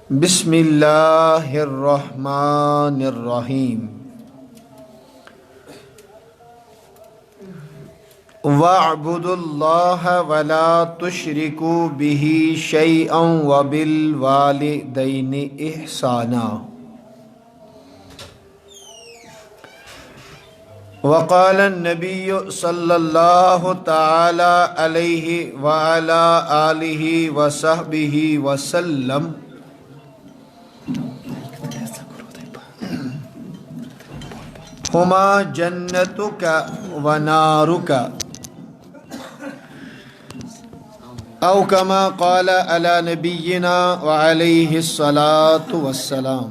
بسم اللہ الرحمن الرحیم وَاعْبُدُوا اللَّهَ وَلَا تُشْرِكُوا بِهِ شَيْئًا وَبِالْوَالِدَيْنِ إِحْسَانًا وقال النبي صلى الله تعالى عليه وعلى آله وصحبه وسلم هما جنتك ونارك او كما قال على نبينا وعليه الصلاة والسلام.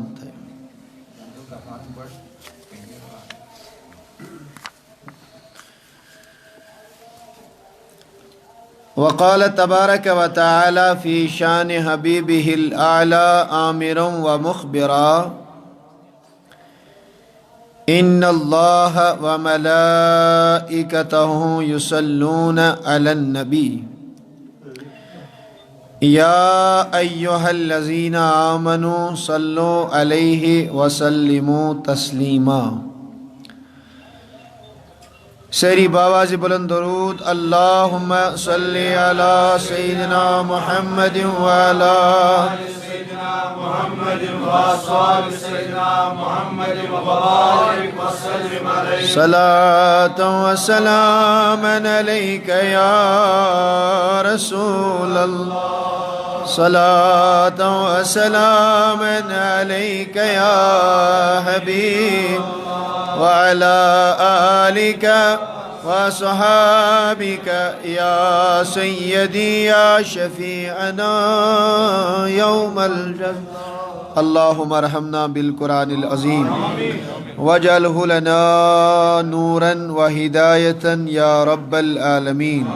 وقال تبارك وتعالى في شان حبيبه الأعلى آمرا ومخبرا إن الله وملائكته يصلون على النبي يا أيها الذين آمنوا صلوا عليه وسلموا تسليما. سری باواز بلند درود اللہم صلی علی سیدنا محمد وعلا سيدنا محمد وصحاب سيدنا محمد وبارك وسلم عليه صلاة وسلاما عليك يا رسول الله صلاة وسلاما عليك يا حبيب وعلى آلك وصحابك يا سيدي يا شفيعنا يوم الجنة. اللهم ارحمنا بالقرآن العظيم واجعله لنا نورا وهداية يا رب العالمين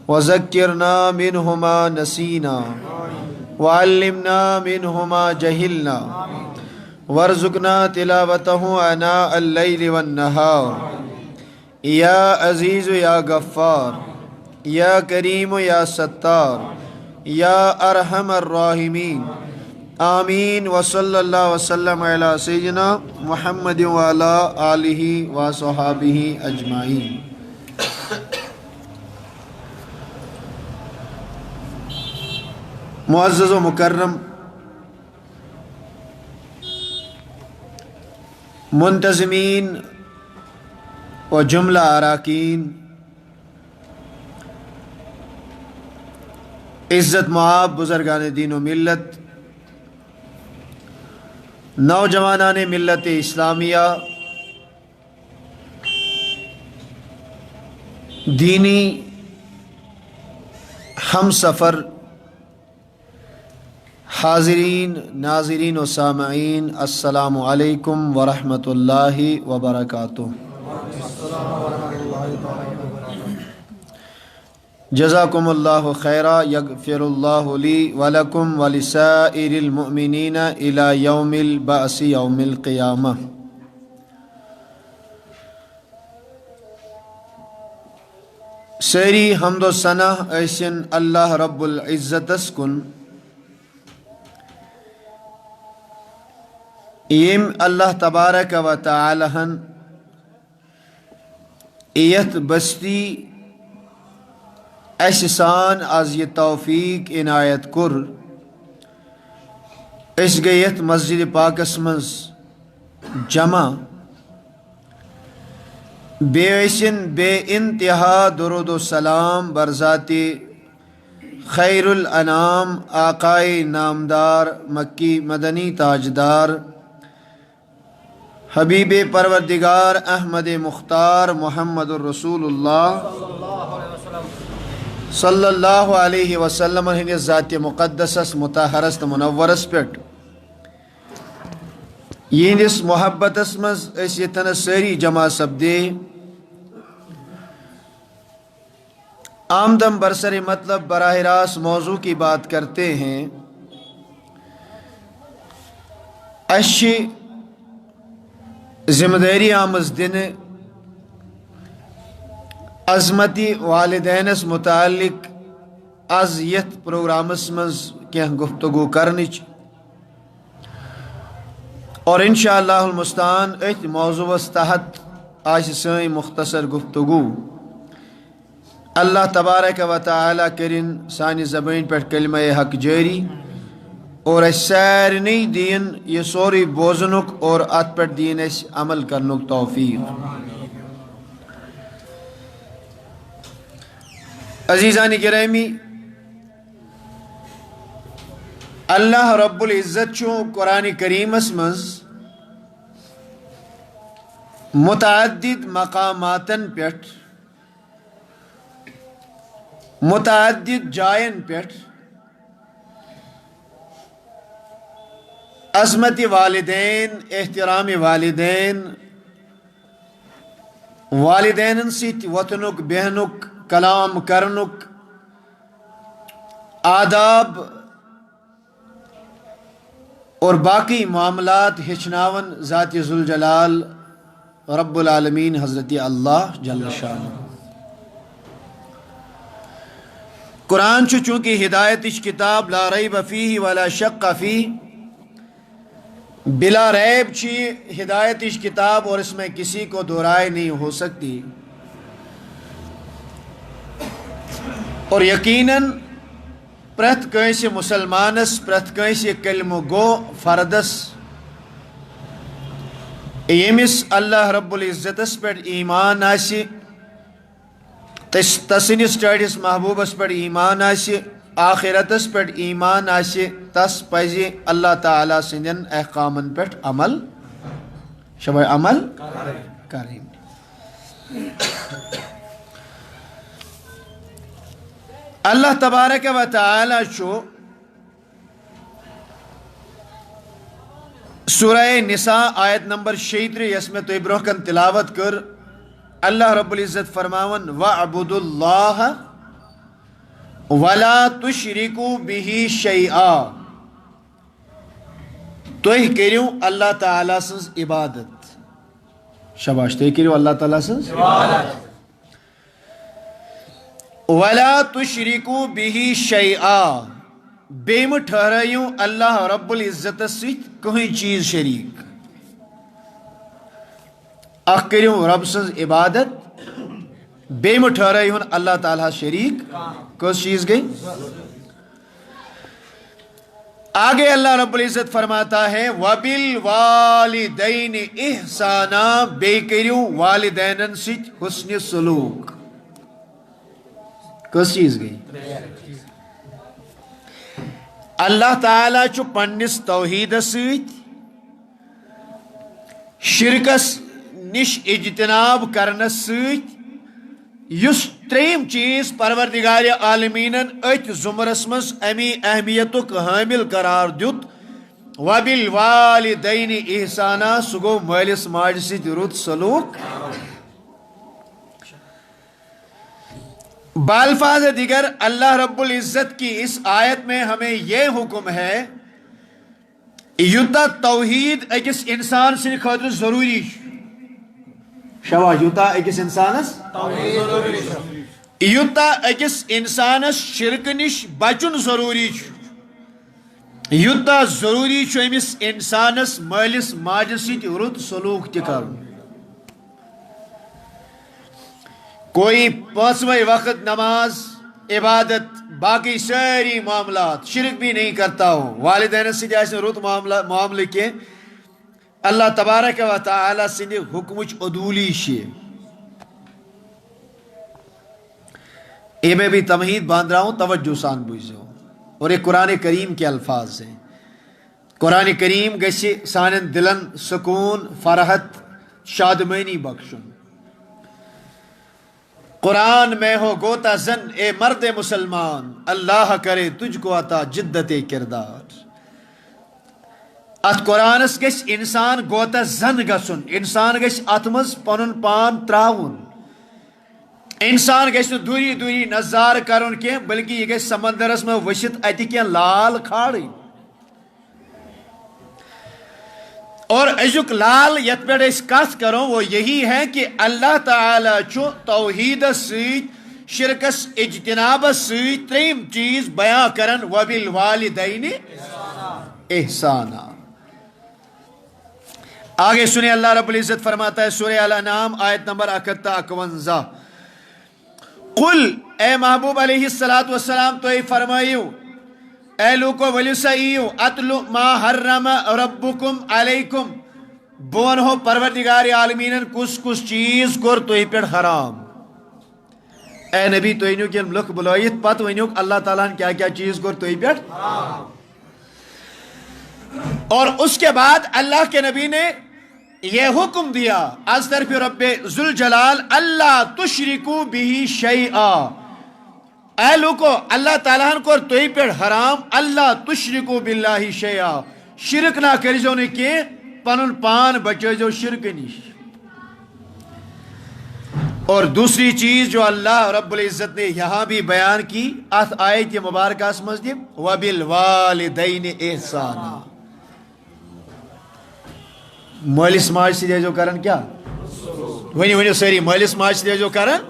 وذكرنا منه ما نسينا وعلمنا منه ما جهلنا وارزقنا تلاوته آناء الليل والنهار یا عزیز یا غفار یا کریم یا ستار یا ارحم الراحمین آمین. وصلی اللہ وسلم علی سیدنا محمد وعلی آلہ وصحابہ اجمعین. معزز و مکرم منتظمین و جملہ اراکین، عزت مآب بزرگان دین و ملت، نوجوانان ملت اسلامیہ، دینی ہم سفر، حاضرین ناظرین و سامعین، السلام علیکم ورحمۃ اللہ وبرکاتہ. جزاکم اللہ خیرا یغفر اللہ لی ولکم ولسائر المؤمنین الی یوم البعث یوم القیامہ. سری حمد و ثنا ایسن اللہ رب العزت کن یم اللہ تبارک و تعالی ہن ایت بستی اس سان از یہ توفیق عنایت کر اس گیت مسجد پاکس مز جمع بیسن بے انتہا درود و سلام برذات خیر الانام آقائے نامدار مکی مدنی تاجدار حبیب پروردگار احمد مختار محمد الرسول اللہ صلی اللہ علیہ وسلم ہندس ذات مقدسس مطہرس منورس پٹ یہندس محبتس مز اس یتن سری جمع سپدے آمدم برسر مطلب براہ راست موضوع کی بات کرتے ہیں. اشی ذمہ داری آمز دن عظمتی والدینس متعلق از یت پروگرامس مز کیا گفتگو کرنچ اور انشاءاللہ المستعان ات موضوع تحت آج سائیں مختصر گفتگو اللہ تبارک و تعالی کرن سانی زبان پر کلمہ حق جاری اور اس سارنی دین یہ سوری بوزنک اور ات پر دین اس عمل کرنک توفیق. عزیزانی گرامی، اللہ رب العزت چو قرآن کریم مز متعدد مقاماتن پیٹھ متعدد جائن پیٹھ عظمت والدین، احترام والدین، والدین سیت وطنک بہنک کلام کرنک آداب اور باقی معاملات ہچناون ذات ذوالجلال رب العالمین حضرت اللہ جل شانہ. قرآن چونکہ ہدایت کتاب لا ریب فیہ ولا شک فیہ، بلا ریب چی ہدایت کتاب اور اس میں کسی کو دو رائے نہیں ہو سکتی. اور یقیناً پرت کنس مسلمانس پرت کنس کلمہ گو فردس یمس اللہ رب العزتس پر ایمان آسی، تسنس چاڑس محبوبس پر ایمان آسی، آخرتس پر ایمان آسی، تس پزی اللہ تعالیٰ سندین احکامن پر عمل شبہ عمل کریں. اللہ تبارک و تعالی چو سورہ نساء آیت نمبر 36 یس میں تو برہ کن تلاوت کر اللہ رب العزت فرماون وَعْبُدُ اللَّهَ وَلَا تُشْرِكُوا بِهِ شَيْئًا، تُہۍ کٔرِو اللہ تعالیٰ سنز عبادت. شاباش، تُہۍ کٔرِو اللہ تعالیٰ سنز عبادت. وَلَا تُشْرِكُوا بِهِ شَيْئًا، بیم ٹھہرائیو اللہ رب العزت سیت کوئی چیز شریک. اخ کریو رب سنز عبادت، بیم ٹھہرائیو اللہ تعالیٰ شریک. کس چیز گئی؟ آگے اللہ رب العزت فرماتا ہے وَبِالْوَالِدَيْنِ اِحْسَانًا، بے کریو والدینن سیت حسن سلوک. کس چیز گئی؟ اللہ تعالیٰ چو پنس توحید سیت شرکس نش اجتناب کرنس سیت یس تریم چیز پروردگار عالمینن ات زمرس مز امی اہمیتک حامل قرار دیت وَبِالْوَالِدَيْنِ اِحْسَانًا، سُہ گو مالس ماج سیت رُت سلوک. بالفاظ دیگر اللہ رب العزت کی اس آیت میں ہمیں یہ حکم ہے یوتا توحید اکس انسان سے خاطر ضروری. شاباش، یوتا اکس انسانس یوتا اکس انسانس شرک نش بچن ضروری، یوتا ضروری امس انسانس مالس ماجہ سیت رت سلوک تہ کرن. کوئی پانچویں وقت نماز، عبادت، باقی ساری معاملات شرک بھی نہیں کرتا ہو، والدین سے جیسے رت معاملے کے اللہ تبارک و تعالی سند حکمچ عدولی شی. یہ میں بھی تمہید باندھ رہا ہوں، توجہ سان بوجھو. اور یہ قرآن کریم کے الفاظ ہیں. قرآن کریم گژھِ سانن دلن سکون، فرحت، شادمانی بخشن. قرآن میں ہو گوتا زن اے مرد مسلمان، اللہ کرے تجھ کو عطا جدت کردار. ات قرآنس گژھِ انسان گوتا زن گژھن، انسان گژھِ ات مز پنن پان تراون. انسان گژھِ نہٕ دوری دوری نظارٕ کرن کینٛہہ بلکہ یہ گژھِ سمندرس میں ؤسِتھ اتہِ کینٛہہ لال کھالٕنۍ. اور ازیک لال یت پہ کت کرو وہ یہی ہے کہ اللہ تعالیٰ چھو توحید سیت شرکس اجتناب سیت تریم چیز بیان کرن وبالوالدین احسانا. آگے سنیں اللہ رب العزت فرماتا ہے سورہ الانعام آیت نمبر 51 قل اے محبوب علیہ السلام تو فرمائیو اے لوکو ولیو سائیو اتلو ما حرم ربکم علیکم بون ہو پروردگار عالمین کس کس چیز کور تو پیڑ حرام اے نبی تو انیو کن لکھ بلویت پت ونیو اللہ تعالیٰ نے کیا کیا چیز کور تو پیڑ اور اس کے بعد اللہ کے نبی نے یہ حکم دیا از طرف رب ذوالجلال اللہ تشرکو بھی شیئا اے لوگو اللہ تعالیٰ کو توئی پیڑ حرام اللہ تشرکو باللہ شیئا شرک نہ کریزو نے کی پنن پان بچے جو شرک نیش اور دوسری چیز جو اللہ رب العزت نے یہاں بھی بیان کی اس آیت مبارکہ سمجھ وَبِالْوَالِدَيْنِ احسانا مالس ماج سے جو کرن کیا ونی ساری مالس ماج سے جو کرن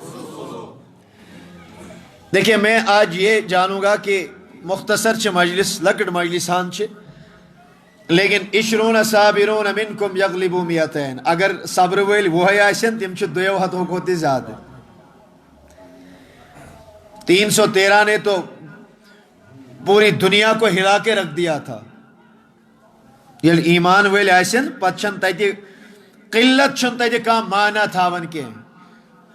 دیکھیں میں آج یہ جانوں گا کہ مختصر مجلس لکٹ مجلس ہان لیکن 20 صابرون منکم یغلبوا 200 اگر صبر ول وہی آسن تم 200 کھوتہ زیادہ 313 نے تو پوری دنیا کو ہلا کے رکھ دیا تھا یل ایمان ول آسن پتہ تتہ قلت چھن تتہ کانٛہہ معنی تھاون کی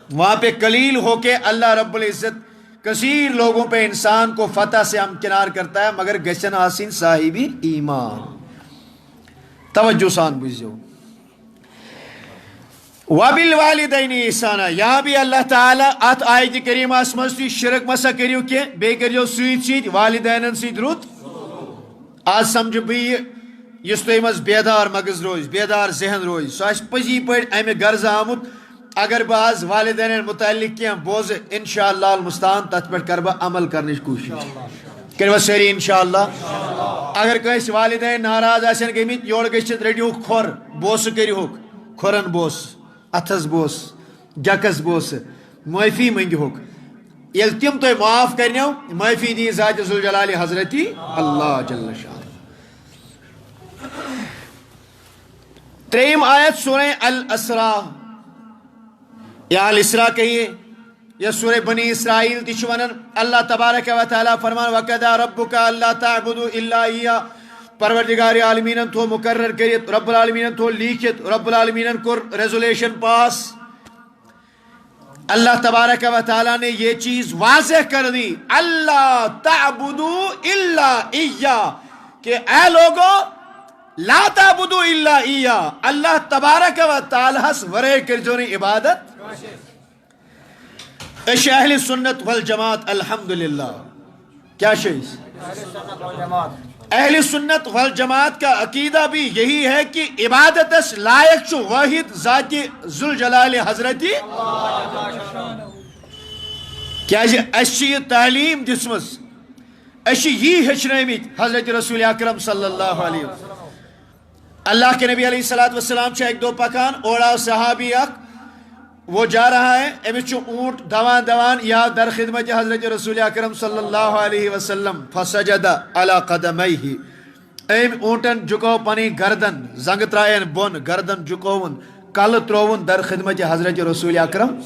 وہاں پہ قلیل ہو کے اللہ رب العزت کثیر لوگوں پہ انسان کو فتح سے امکنار کرتا ہے مگر گژھن آسن صاحبی ایمان توجہ سان بوزیو وَبِالْوَالِدَيْنِ احسانا یہاں بھی اللہ تعالیٰ ات آیت کریمہ مز تھی شرک مسا کریو کی بے کریو سیت سیت والدینن سیت رت آج سمجھ بی اس تو مز بیدار مغز روز بیدار ذہن روز سو اس پزی پڑ امہ غرض آمت اگر باز والدین متعلق کیا بوز انشاءاللہ المستعان تت پہ کر بہ عمل کرنچ کوشش کرو ساری انشاءاللہ اگر کنس والدین ناراض آسن گمت یور گھت رٹو کھور بوس کرو کھورن بوس اتھس بوس جکس بوس معافی منگوک یل تم تہ معاف کرنو معافی دی ذات ذوالجلال حضرت اللہ جل شان تریم آیت سورہ الاسراء یا الاسراء کہیے یا سورہ بنی اسرائیل تشونن اللہ تبارک و تعالی فرمان وَقَضَىٰ رَبُّكَ أَلَّا تَعْبُدُوا إِلَّا إِيَّاهُ پروردگار عالمین تو مقرر کریت رب العالمین تو لیکھت رب العالمین کو ریزولیشن پاس اللہ تبارک و تعالی نے یہ چیز واضح کر دی اللہ تعبدوا الا ایہ کہ اے لوگو لا تعبدوا الا ایہ اللہ تبارک و تعالی ہس ورے کرجونی عبادت اش اہل سنت والجماعت الحمدللہ کیا شیز اہل سنت والجماعت کا عقیدہ بھی یہی ہے کہ عبادت اس لائق چھو واحد ذات ذوالجلال حضرتی کیا جی اشی تعلیم جسمس اشی یہ ہچنیمت حضرت رسول اکرم صلی اللہ علیہ وسلم اللہ کے نبی علیہ السلام چھے ایک دو پکان اوڑا صحابی اک وہ جا رہا ہے امچ اونٹ دوان دوان یا در خدمت حضرت رسول اکرم صلی اللہ علیہ وسلم فسجد علی قدمیہ ایم اونٹن جکو پنی گردن زنگ ترائن بون گردن جکوون کل تروون در خدمت حضرت رسول اکرم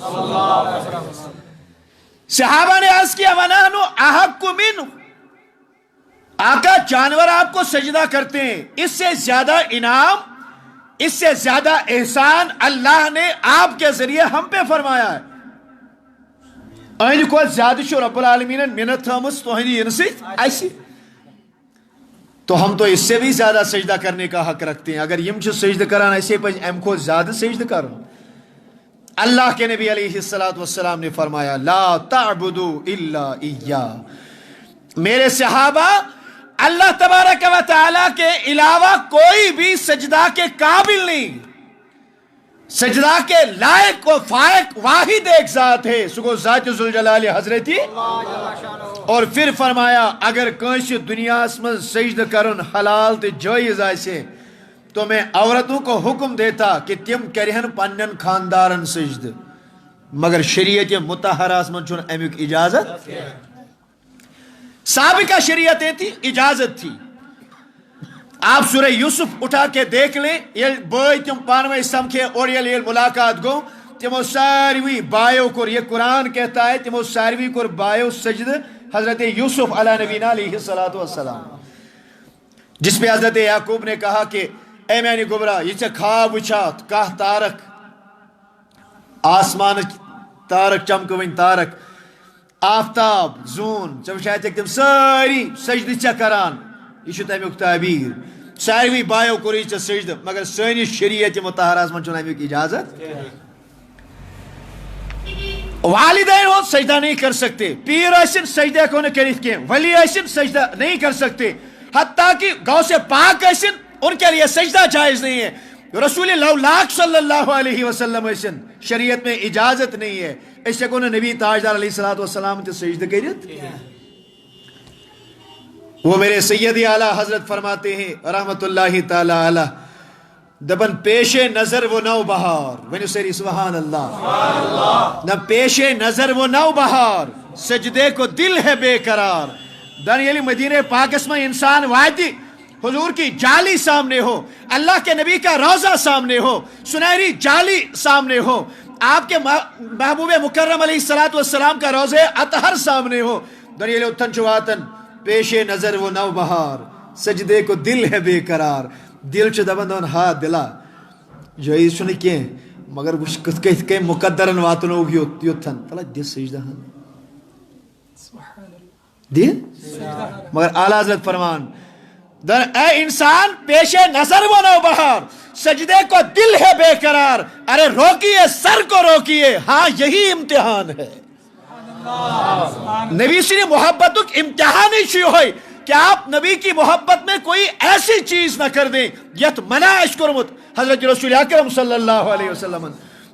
صحابہ نے عرض کیا ونحنو احق منہ آقا جانور آپ کو سجدہ کرتے ہیں اس سے زیادہ انعام اس سے زیادہ احسان اللہ نے آپ کے ذریعے ہم پہ فرمایا ہے این کو زیادہ شو رب العالمین منت تھامس تو ہنی انسی ایسی تو ہم تو اس سے بھی زیادہ سجدہ کرنے کا حق رکھتے ہیں اگر یم چھو سجدہ کران ایسے پہ ام کو زیادہ سجدہ کرو اللہ کے نبی علیہ السلام نے فرمایا لا تعبدوا الا ایہ میرے صحابہ اللہ تبارک و تعالیٰ کے علاوہ کوئی بھی سجدہ کے قابل نہیں سجدہ کے لائق و فائق واحد ایک ذات ہے سگو ذات ذوالجلال حضرتی اور پھر فرمایا اگر کنس دنیا میں سجدہ کرن حلال تے جائز آئے تو میں عورتوں کو حکم دیتا کہ تم کرہن پنن خاندارن سجدہ مگر شریعت مطہرہ میں چھن امیک اجازت سابقہ شریعت تھی اجازت تھی آپ سورہ یوسف اٹھا کے دیکھ لیں، یہ بھائی تم پانوے سمکھے اور یہ ملاقات گو، تمو ساروی بایو کو، یہ قرآن کہتا ہے تمو ساروی کو بایو سجد حضرت یوسف علیہ نبینا علیہ السلام، جس پہ حضرت یعقوب نے کہا کہ اے میانی گبرا یہ خواب وچھات کہ تارک آسمان تارک چمکوین تارک آفتاب زون وچھات تم ساری سجد کران، یہ تمیک تعبیر ساروی بایو کور یہ سجد، مگر سانس شریعت مطہرہ من امیک اجازت، والدین ہو سجدہ نہیں کر سکتے، پیر ایسن سجدہ کو نہ کرت کی، ولی ایسن سجدہ نہیں کر سکتے، حتیٰ کہ غوث پاک ایسن ان کے لیے سجدہ جائز نہیں ہے، رسول اللہ صلی اللہ علیہ وسلم ایسن شریعت میں اجازت نہیں ہے، اس کو نبی تاجدار علیہ السلام تے سجدہ کرت۔ وہ میرے سیدی اعلیٰ حضرت فرماتے ہیں رحمت اللہ تعالی علیہ، دبن پیش نظر وہ نو بہار، ونیو سری سبحان اللہ، نہ پیش نظر وہ نو بہار، سجدے کو دل ہے بے قرار، دانیلی مدینہ پاکس میں انسان واتی حضور کی جالی سامنے ہو، اللہ کے نبی کا روضہ سامنے ہو، سنہری جالی سامنے ہو، آپ کے محبوب مکرم علیہ السلام کا روضہ اطہر سامنے ہو، دانیلی اتن چواتن پیش نظر وہ نو بہار، سجدے کو دل ہے بے قرار، دل چھ دبن دون ہا دلا جائز چھنے کیں مگر وش کت کہیں مقدرن واتنو یوتھن تلا دی سجدہ ہن دی مگر اعلیٰ حضرت فرمان اے انسان پیش نظر وہ نو بہار، سجدے کو دل ہے بے قرار، ارے روکیے سر کو روکیے، ہاں یہی امتحان ہے۔ نبی سے محبت امتحان ہی ہوئی کہ آپ نبی کی محبت میں کوئی ایسی چیز نہ کر دیں یت منع اشکرمت حضرت رسول اکرم صلی اللہ علیہ وسلم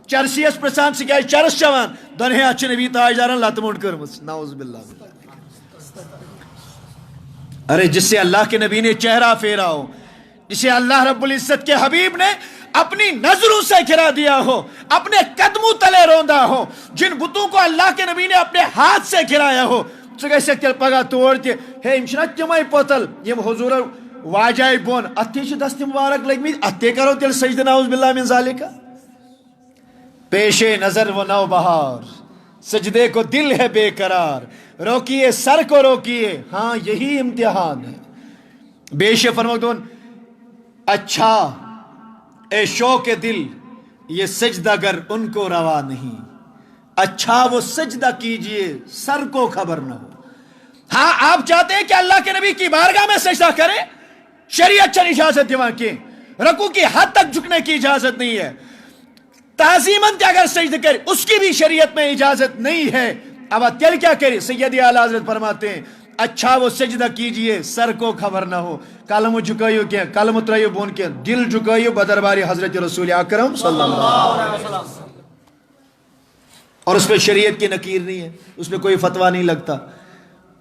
چرسی اس پرسان سے کیا چرس چوان دنہے اچھے نبی تاجداران لاتموٹ کرمت، نعوذ باللہ۔ ارے جس سے اللہ کے نبی نے چہرہ پھیرا ہو، جسے اللہ رب العزت کے حبیب نے اپنی نظروں سے گھرا دیا ہو، اپنے قدموں تلے روندا ہو، جن بتوں کو اللہ کے نبی نے اپنے ہاتھ سے گھرایا ہو، سکے تیل پگہ توڑ تے ہے امشنا تمے پتل یم حضور واجائے بون اتھے چھ دست مبارک لگ مت اتھے کرو تیل سجدہ نعوذ باللہ من ذالک۔ پیش نظر وہ نو بہار، سجدے کو دل ہے بے قرار، روکیے سر کو روکیے، ہاں یہی امتحان ہے۔ بیش فرمودون اچھا اے شوق دل یہ سجدہ گر ان کو روا نہیں، اچھا وہ سجدہ کیجئے سر کو خبر نہ ہو۔ ہاں آپ چاہتے ہیں کہ اللہ کے نبی کی بارگاہ میں سجدہ کریں، شریعت چن اجازت دیوان کی، رکوع کی حد تک جھکنے کی اجازت نہیں ہے، تعظیماً اگر سجدہ کرے اس کی بھی شریعت میں اجازت نہیں ہے، اب تیل کیا کرے؟ سیدی اعلیٰ حضرت فرماتے ہیں اچھا وہ سجدہ کیجئے سر کو خبر نہ ہو، کلم جھکائیو کیا کلم ترائیو بون کیا دل جھکائیو بدرباری حضرت رسول اکرم صلی اللہ علیہ وسلم، اور اس پہ شریعت کی نکیر نہیں ہے، اس پہ کوئی فتوہ نہیں لگتا،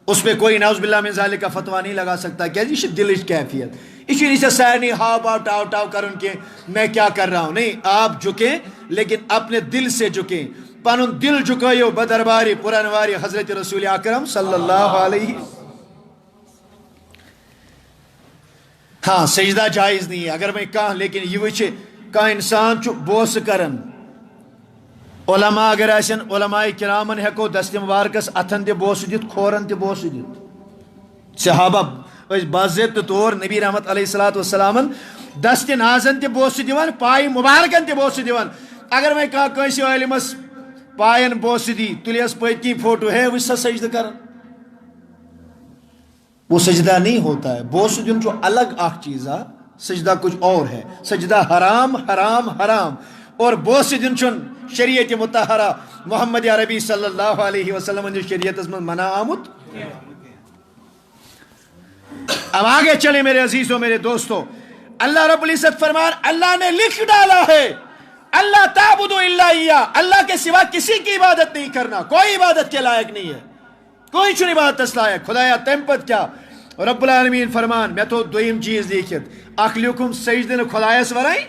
اس پہ کوئی نعوذ باللہ من ذالک کا فتوہ نہیں لگا سکتا، کیا جی دلش کیفیت اسی نہیں سے سیر نہیں ہاؤ باؤ ٹاؤ ٹاؤ کرن کے میں کیا کر رہا ہوں، نہیں آپ جھکیں لیکن اپنے دل سے جھکیں، پانون دل جھکائیو بدرباری پرانواری حضرت رسول اکرم صلی اللہ علیہ۔ ہاں سجدہ جائز نہیں ہے اگر میں کہاں، لیکن یہ وچھے کہاں انسان چو بوس کرن، علماء اگر ایسن علماء کرامن ہیکو دست مبارکس اتھن تے بوس دیت کھورن تے بوس دیت، صحابہ باضابطہ طور نبی رحمت علیہ السلام دست نازن تے بوس دیوان، پائی مبارکن تے بوس دیوان، اگر میں کہا کیسی علمس پائن بوس دی تلیس پیت کی فوٹو ہے وہ سجدہ کرن، وہ سجدہ نہیں ہوتا ہے، بوس دن جو الگ آخ چیز ہے، سجدہ کچھ اور ہے، سجدہ حرام حرام حرام، اور بوس دن چون شریعت مطہرہ محمد عربی صلی اللہ علیہ وسلم جو شریعت اس میں منع آمد۔ اب آگے چلے میرے عزیزوں میرے دوستو، اللہ رب العزت فرمان اللہ نے لکھ ڈالا ہے اللہ تعبدوا الا اياه، اللہ کے سوا کسی کی عبادت نہیں کرنا، کوئی عبادت کے لائق نہیں ہے، کوئی چون عبادت اس لائق، خدایا تم پت کیا رب العالمین فرمان میں تو دویم چیز دیکھت اخلیکم سجدن خدایس ورائی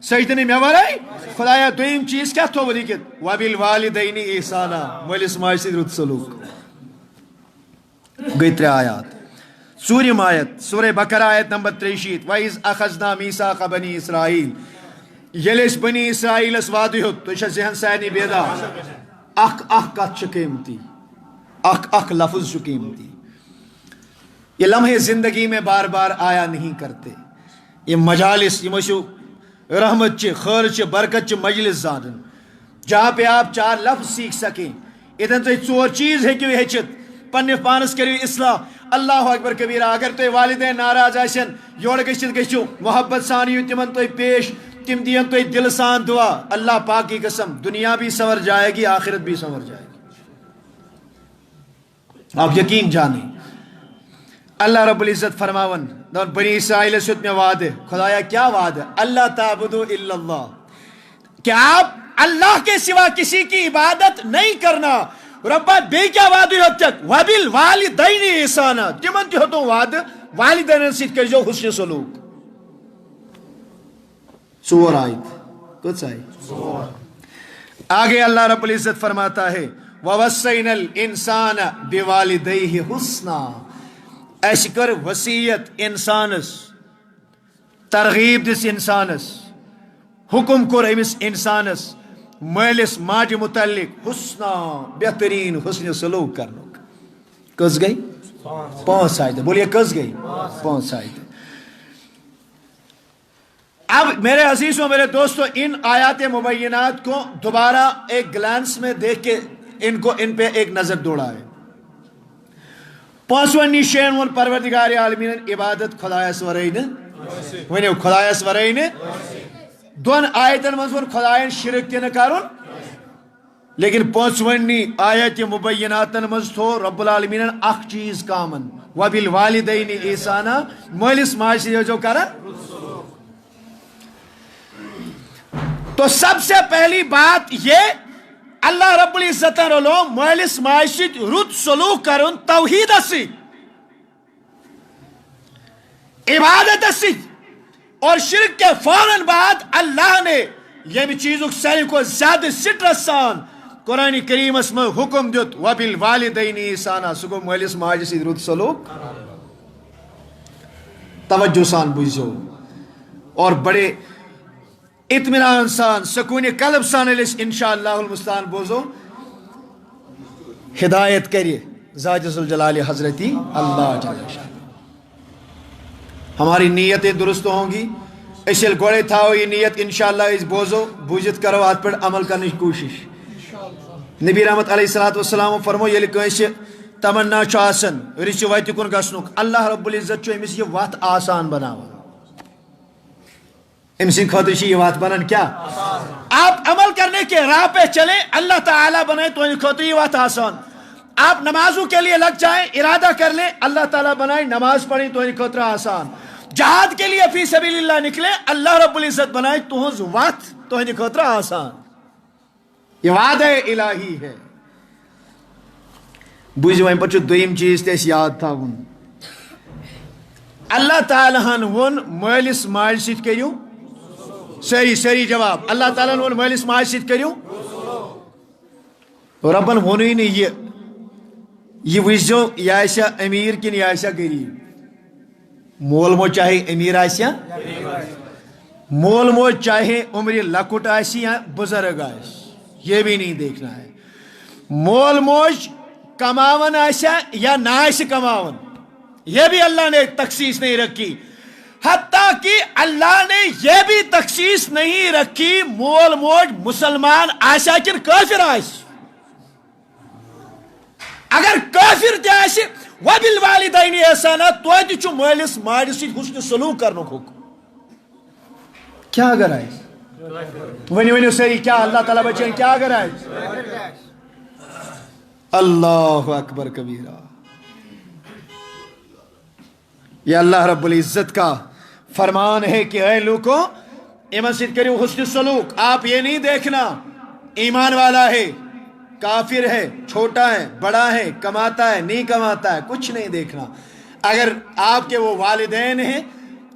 سجدن میں ورائی، خدایا دویم چیز کیا تو دیکھت وبالوالدین احسانا، مولس ماجد رت سلوک، گئی 3 آیات۔ ژوٗرِم آیت سورہ بقرہ آیت نمبر 63 وَإِذْ أَخَذْنَا مِيثَاقَ بَنِي إِسرائیل ییٚلہِ أسۍ بنی اسرائیلس وعدٕ ہیوٚت تُہۍ چھا ذہن سارنٕے بیدار اکھ کتھ چھِ قیمتی اکھ لفظ چھُ قیمتی یہ لمحے زندگی میں بار بار آیا نہیں کرتے یہ مجالس یہ ٲسِو رحمت چہِ خیر چہِ برکت چہِ مجلس زانن جہاں پہ آپ 4 لفظ سیکھ سکیں اتن تُہۍ 4 چیز ہیٚکِو ہیٚچھِتھ پننہِ پانس کٔرِو اصلاح اللہ اکبر کبیرہ اگر تُہۍ والدین ناراض آسن یورٕ گٔژھِتھ گٔژھِو محبت سان یِیِو تِمن تُہۍ پیش تم دین تُہۍ دل سان دعا اللہ پاک کی قسم دنیا بھی سنور جائے گی آخرت بھی سنور جائے گی آپ یقین جانیں اللہ رب العزت فرماون بنی اسرائیل سے میں وعدہ خدایا کیا وعدہ اللہ تعبدوا الا اللہ کہ آپ اللہ کے سوا کسی کی عبادت نہیں کرنا ربا بے کیا وعدہ ہوتک وبالوالدین احسانا تمن تہ ہوتو وعدہ والدین سۭتۍ کٔرۍزیو حسن سلوک 4 آیت کچھ آیت آگے اللہ رب العزت فرماتا ہے وَوَصَّيْنَا الْإِنسَانَ بِوَالِدَيْهِ حُسْنًا اَسہِ کٔر وصیت انسانس ترغیب دِژ انسانس حکم کوٚر أمِس انسانس مٲلِس ماجہِ متعلق حسنا بہترین حسن سلوک کرنُک کٔژ گٔے 5 آیتہٕ بولیے کٔژ گٔے 5 آیتہٕ اب میرے عزیزوں میرے دوستوں ان آیات مبینات کو دوبارہ ایک گلانس میں دیکھ کے ان پہ ایک نظر دوڑائے 5 شین ون پروردگار عالمین عبادت خدایس ورائے ونیو خدایس ورائے 2 آیتن مز ون خدایان شرک تہ کرن لیکن 5 آیت مبیناتن مز تھو رب العالمین اخ چیز کامن وبالوالدین احسانا مالس ماجہ جو کرن تو سب سے پہلی بات یہ اللہ رب العزت رلو مالس ماج ست رت سلوک کرن توحید ست عبادت ست اور شرک کے فوراً بعد اللہ نے یہ چیز ساروی کو زیادہ سٹرس سان قرآن کریم میں حکم دیت وبالوالدین احسانا سہ گو مالس ماج ست رت سلوک توجہ سان بوزو اور بڑے اطمینان سان سکون قلب سان انشاءاللہ المستعان بوزو ہدایت کری ذات ذوالجلال حضرتی اللہ جل شان ہماری نیتیں درست ہوں گی اس گوڑے تھاو یہ نیت انشاءاللہ اس بوزو بوجت کرو ات پر عمل کرنے کی کوشش نبی رحمت علیہ السلام فرمو یہ کانسہ تمنا آسان رچ وت کن گھنک اللہ رب العزت امس یہ وت آسان بناوان ام سن خاطر یہ وات بنان کیا آپ عمل کرنے کے راہ پہ چلیں اللہ تعالیٰ بنائے تو ان خاطر یہ وات آسان آپ نمازوں کے لیے لگ جائیں ارادہ کر لیں اللہ تعالیٰ بنائے نماز پڑھیں تو ان خاطر آسان جہاد کے لیے فی سبیل اللہ نکلے اللہ رب العزت بنائے تہذ وات تو ان خاطر آسان یہ وعدہ الہی ہے بوزو ام پتہ دویم چیز تہ یاد تھاون اللہ تعالیٰ ہن ون مالس ماج ست کریو سری جواب اللہ تعالیٰ نے مالس ماج ست کریو ربن ونوی نہیں یہ وچو یہ آسیا امیر کن یہ آسیا غریب مول موج چاہے امیر آسیا مول موج چاہے عمر لکٹ آسی یا بزرگ آس یہ بھی نہیں دیکھنا ہے مول موج کماون آسیا یا نہ آسہ کماون یہ بھی اللہ نے تخصیص نہیں رکھی حتیٰ کہ اللہ نے یہ بھی تخصیص نہیں رکھی مول موج مسلمان آسیا کن کافر آس اگر کافر تہ آسہ وبالوالدین احسانا توتہ چھ مالس ماجہ سۭتۍ حسن سلوک کرنُک حکم کیا اگر آسہ ونیو ساری کیا اللہ تعالیٰ بچین کیا اگر آسہ اللہ اکبر کبیرہ یہ اللہ رب العزت کا فرمان ہے کہ اے لوگوں ایمان سے کرو حسن سلوک آپ یہ نہیں دیکھنا ایمان والا ہے کافر ہے چھوٹا ہے بڑا ہے کماتا ہے نہیں کماتا ہے کچھ نہیں دیکھنا اگر آپ کے وہ والدین ہیں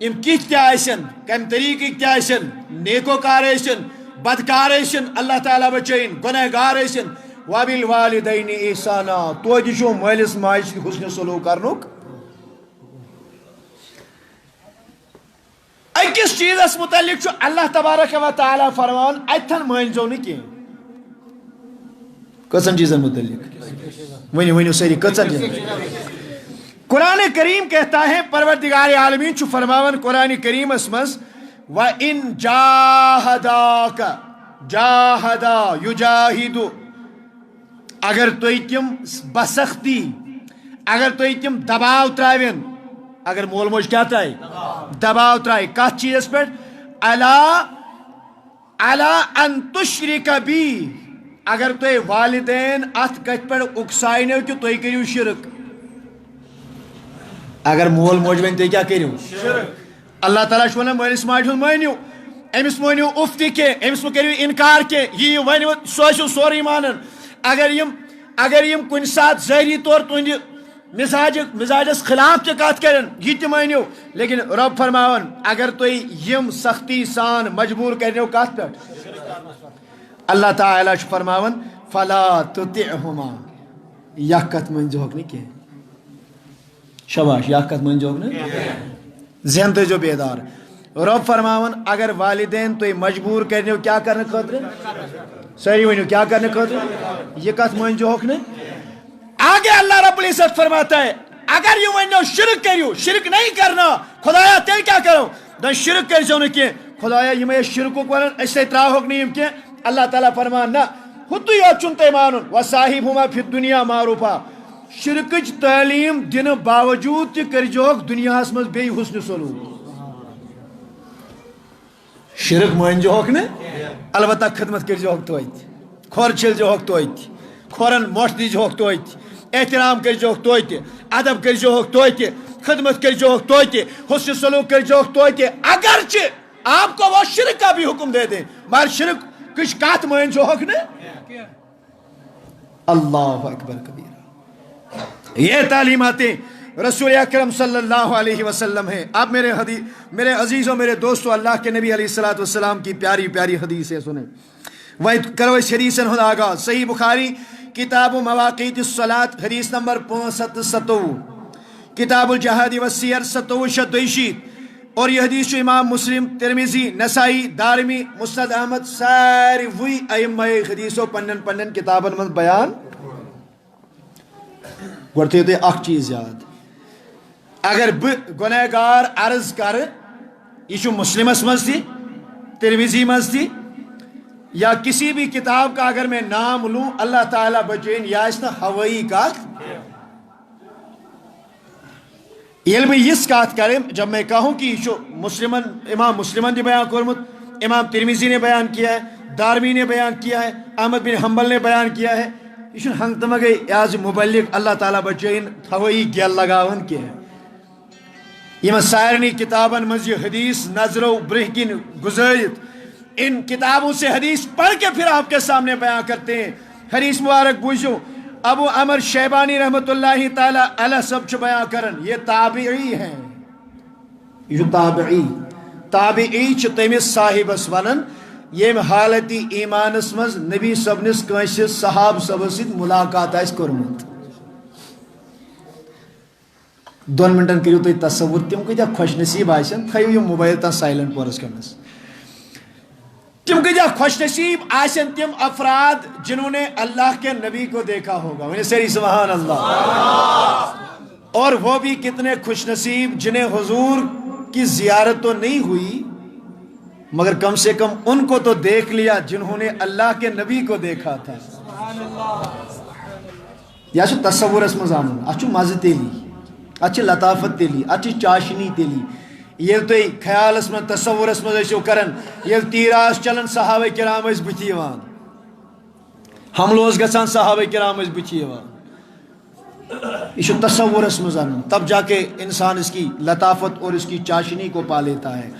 ام کت کیا آسن کم طریقے کیا آسن نیکوکار آسن بدکار آسن اللہ تعالیٰ بچین گناہ گار آسن وبالوالدین احسانا تو چھو مالس ماج حسن سلوک کرنک أكس چیزس متعلق شو الله تبارك وتعالى فرمان اتن مانزو نہ کینٛہہ کٔژن چیزن متعلق ؤنِو سٲری کٔژن چیزن قرآن کریم کہتا ہے پروردگار عالمین چھُ فرماوان قرآن کریم اسمز وَإِن جَاهَدَاكَ جَاهَدَا يُجَاهِدُ اگر تُہۍ تِم بسختی اگر تُہۍ تِم دباو ترٛاوٮ۪ن اگر مول موج کیا ترٛایہِ دباو ترٛایہِ کتھ چیٖزس پٮ۪ٹھ عَلَىٰ أَن تُشْرِكَ بِي اگر تُہۍ والدین اتھ کتھ پٮ۪ٹھ اُکساینو کہ تُہۍ کٔرِو شرک اگر مول موج ون تُہۍ کیٛاہ کٔرِو اللہ تعالیٰ چھُ ونان مٲلِس ماجہِ ہُنٛد مٲنِو أمِس مٲنِو اُف تہِ کینٛہہ أمِس مہٕ کٔرِو اِنکار کینٛہہ یہِ ؤنِو سُہ ٲسِو سورُے مانان اگر یِم کُنہِ ساتہٕ ظٲہری طور تُہنٛدِ مزاجس خلاف تہِ کتھ کرن یہِ تہِ مٲنِو لیکن رب فرماوان اگر تُہۍ یِم سختی سان مجبوٗر کرنو کتھ پٮ۪ٹھ اللہ تعالیٰ چھُ فرماوان فلا تُطِعْهُمَا یکھ کتھ مٲنۍزِہوکھ نہٕ کینٛہہ شاباش یکھ کتھ مٲنۍزِہوکھ نہٕ ذہن تھٲیزیو بیدار رب فرماوان اگر والدین تُہۍ مجبوٗر کرنو کیٛاہ کرنہٕ خٲطرٕ سٲری ؤنِو کیٛاہ کرنہٕ خٲطرٕ یہِ کتھ مٲنۍزِہوکھ نہٕ آگے اللہ رب العزت فرماتا ہے اگر یہ ونو شرک کریو شرک نہیں کرنا خدایا تیل کیا کرو دن شرک کرزو نہ کینٛہہ خدایا یِم ٲسۍ شرکُک ونان أسۍ ترٛاوہوکھ نہٕ یِم کینٛہہ اللہ تعالیٰ فرمان نہ ہُتُے یوت چھُنہٕ تۄہہِ مانُن وصاحبہما فی الدنیا معروفا شرکٕچ تعلیٖم دِنہٕ باوجوٗد تہِ کٔرزِہوکھ دُنیاہس منٛز بیٚیہِ حُسنہِ سلوٗک شرک مٲنزِہوکھ نہٕ البتہ خدمت کٔرزِہوکھ توتہِ کھۄر چھٔلزِہوکھ توتہِ کھۄرن مۄٹھ دیٖزِہوکھ توتہِ احترام کٔرزِہوکھ توتہِ ادب کٔرزِہوکھ توتہِ خدمت کٔرزِہوکھ توتہِ حُسنِ سلوٗک کٔرزِہوکھ توتہِ اگرچہ آپ کو وہ شرک کا بھی حکم دے دیں مگر شرک کچھ کات مٲنزِہوکھ نہٕ اللہ اکبر کبیرہ یہ تعلیماتیں رسول اکرم صلی اللہ علیہ وسلم ہیں. اب میرے عزیزوں میرے دوستوں اللہ کے نبی علیہ السلام کی پیاری پیاری حدیثیں سنیں. وۄنۍ کرو أسۍ حدیثن ہُنٛد آغاز. صحیح بخاری کتاب مواقیت الصلاۃ حدیث نمبر 597, کتاب الجہاد والسیر 2782, اور یہ حدیث چھُ امام مسلم ترمذی نسائی دارمی مسند احمد ساروی ائمہ حدیثو پنن پنن کتابن منٛز بیان. گۄڈٕ تھٲیِو تُہۍ اکھ چیٖز یاد, اگر بہٕ گۄناہ گار عرض کرٕ یہ چھُ مسلمس منٛز تہِ ترمذی منٛز تہِ یا کسی بھی کتاب کا اگر میں نام لوں اللہ تعالیٰ بچین یہ آسہِ نہٕ ہوٲیی کتھ. ییٚلہِ بہٕ یِژھ کتھ کرٕ جب میں کہوں کہ یہ چھُ مسلمن امام مسلمن تہِ بیان کوٚرمُت, امام ترمذی نے بیان کیا ہے, دارمی نے بیان کیا ہے, احمد بن حنبل نے بیان کیا ہے. یہ چھُنہٕ ہنٛگ تہٕ منٛگے ایز مبلغ اللہ تعالیٰ بچٲیِن ہوٲیی گیل لگاوان کینٛہہ. یِمن سارنٕے کتابن منٛز یہ حدیث نظرو برٛونٛہہ کِنۍ گُزٲرِتھ ان کتابوں سے حدیث پڑھ کے پھر آپ کے سامنے بیان کرتے ہیں. حدیث مبارک بوجھو ابو عمر شیبانی رحمۃ اللہ تعالی علیہ سب چھُ بیان کرن, یہ تابعی ہیں, یہ تابعی چھُ تٔمِس صاحبس ونان ییٚمہِ حالتی ایمانس منٛز نبی صٲبنِس کٲنٛسہِ صحاب صٲبس سۭتۍ مُلاقات آسہِ کوٚرمُت. 2 منٹن کٔرِو تُہۍ تصور تِم کۭتیاہ خۄش نصیٖب آسن. تھٲیِو یِم موبایل تام سایلنٹ پورس کٔرنس. تم کتیا خوش نصیب آسن تم افراد جنہوں نے اللہ کے نبی کو دیکھا ہوگا. میرے سری سبحان اللہ. اور وہ بھی کتنے خوش نصیب جنہیں حضور کی زیارت تو نہیں ہوئی مگر کم سے کم ان کو تو دیکھ لیا جنہوں نے اللہ کے نبی کو دیکھا تھا. یہ تصورس مز ان ات مزہ تیلی, ات لطافت تیلی, ات چاشنی تیلی. ییٚلہِ تُہۍ خیالس منٛز تصورس منٛز ٲسِو کران ییٚلہِ تیٖر آسہٕ چلان صحابہ کرام ٲسۍ بٕتھِ یِوان, حملہٕ اوس گژھان صحابہ کرام ٲسۍ بٕتھِ یِوان. یہ چھُ تصورس منٛز انُن, تب جا کے انسان اس کی لطافت اور اس کی چاشنی کو پا لیتا ہے.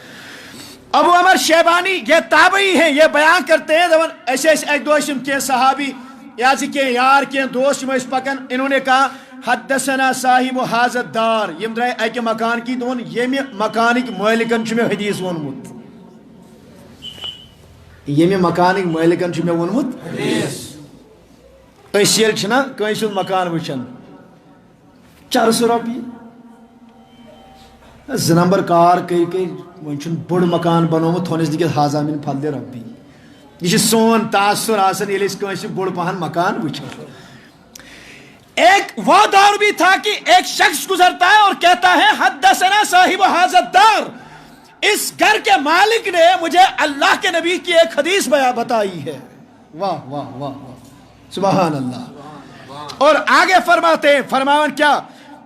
ابو عمر شیبانی یہ تابعی ہیں, یہ بیان کرتے ہیں دپان أسۍ ٲسۍ اکہِ دۄہ ٲسۍ کینٛہہ صحابی یا کینٛہہ یار کینٛہہ دوست یِم ٲسۍ پکان. انہوں نے کہا حدثنا صاحب حاضر دار, یم درائے اکہ مکان کی دون یمہ مکانک مالکن چھ میں حدیث وونمت, یمہ مکانک مالکن چھ میں وونمت حدیث. أسۍ ییٚلہِ چھِنا کٲنٛسہِ ہُنٛد مکان وٕچھان 400 رۄپیہِ 2 نمبر کار کٔرۍ ون بوڑ مکان بنومت تھونس دکت حاضہ من فضل ربی. یہ سون تاثر آسان یل کنس بوڑ پہن مکان وچھو. ایک وہ دور بھی تھا کہ ایک شخص گزرتا ہے اور کہتا ہے حدثنا صاحب ھذا الدار، اس گھر کے مالک نے مجھے اللہ کے نبی کی ایک حدیث بتائی ہے. واہ واہ واہ واہ سبحان اللہ. اور آگے فرماتے ہیں، فرماون کیا،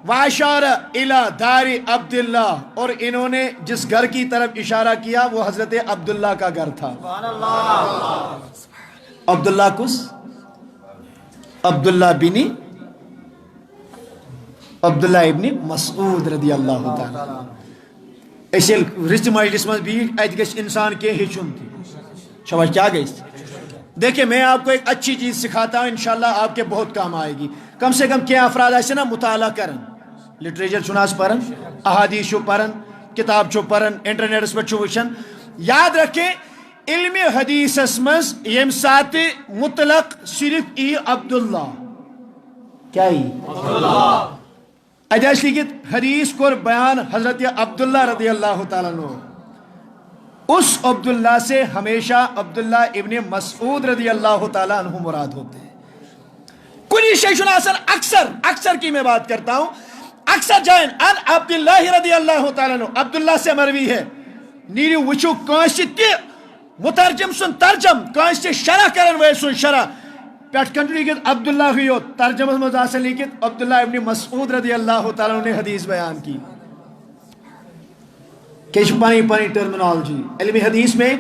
واشار الی دار عبداللہ، اور انہوں نے جس گھر کی طرف اشارہ کیا وہ حضرت عبداللہ کا گھر تھا. عبداللہ کس؟ عبداللہ بن عبداللہ ابن مسعود رضی اللہ تعالیٰ. اس رشت مجلس میں بھی ات گھ انسان کے ہیچن تھی کیا گئی. دیکھیں میں آپ کو ایک اچھی چیز سکھاتا ہوں، انشاءاللہ آپ کے بہت کام آئے گی. کم سے کم کیا افراد ایسے نا مطالعہ کرن، لٹریچر چھناس پرن، احادیث پرن، کتاب چھو پرن، انٹرنیٹس پر چھو وچھن. یاد رکھیں علم حدیث مز یم سات مطلق صرف ای عبداللہ کیا ای عبداللہ اجاز لکھت حدیث کور بیان حضرت عبداللہ رضی اللہ تعالیٰ عنہ. اس عبداللہ سے ہمیشہ عبداللہ ابن مسعود رضی اللہ تعالیٰ عنہ مراد ہوتے ہیں. کنی شیخ اکثر اکثر کی میں بات کرتا ہوں، اکثر جائیں ان عبداللہ رضی اللہ تعالیٰ عنہ عبداللہ سے مروی ہے. نیری وچو کانسی تی مترجم سن ترجم کانسی شرح کرن وے سن شرح پیٹ کنٹو لکھت عبداللہ ہوئی ترجمہ مزاسن لکھت عبداللہ ابن مسعود رضی اللہ تعالیٰ عنہ نے حدیث بیان کی. کچھ پانی پانی ٹرمنالوجی علم حدیث میں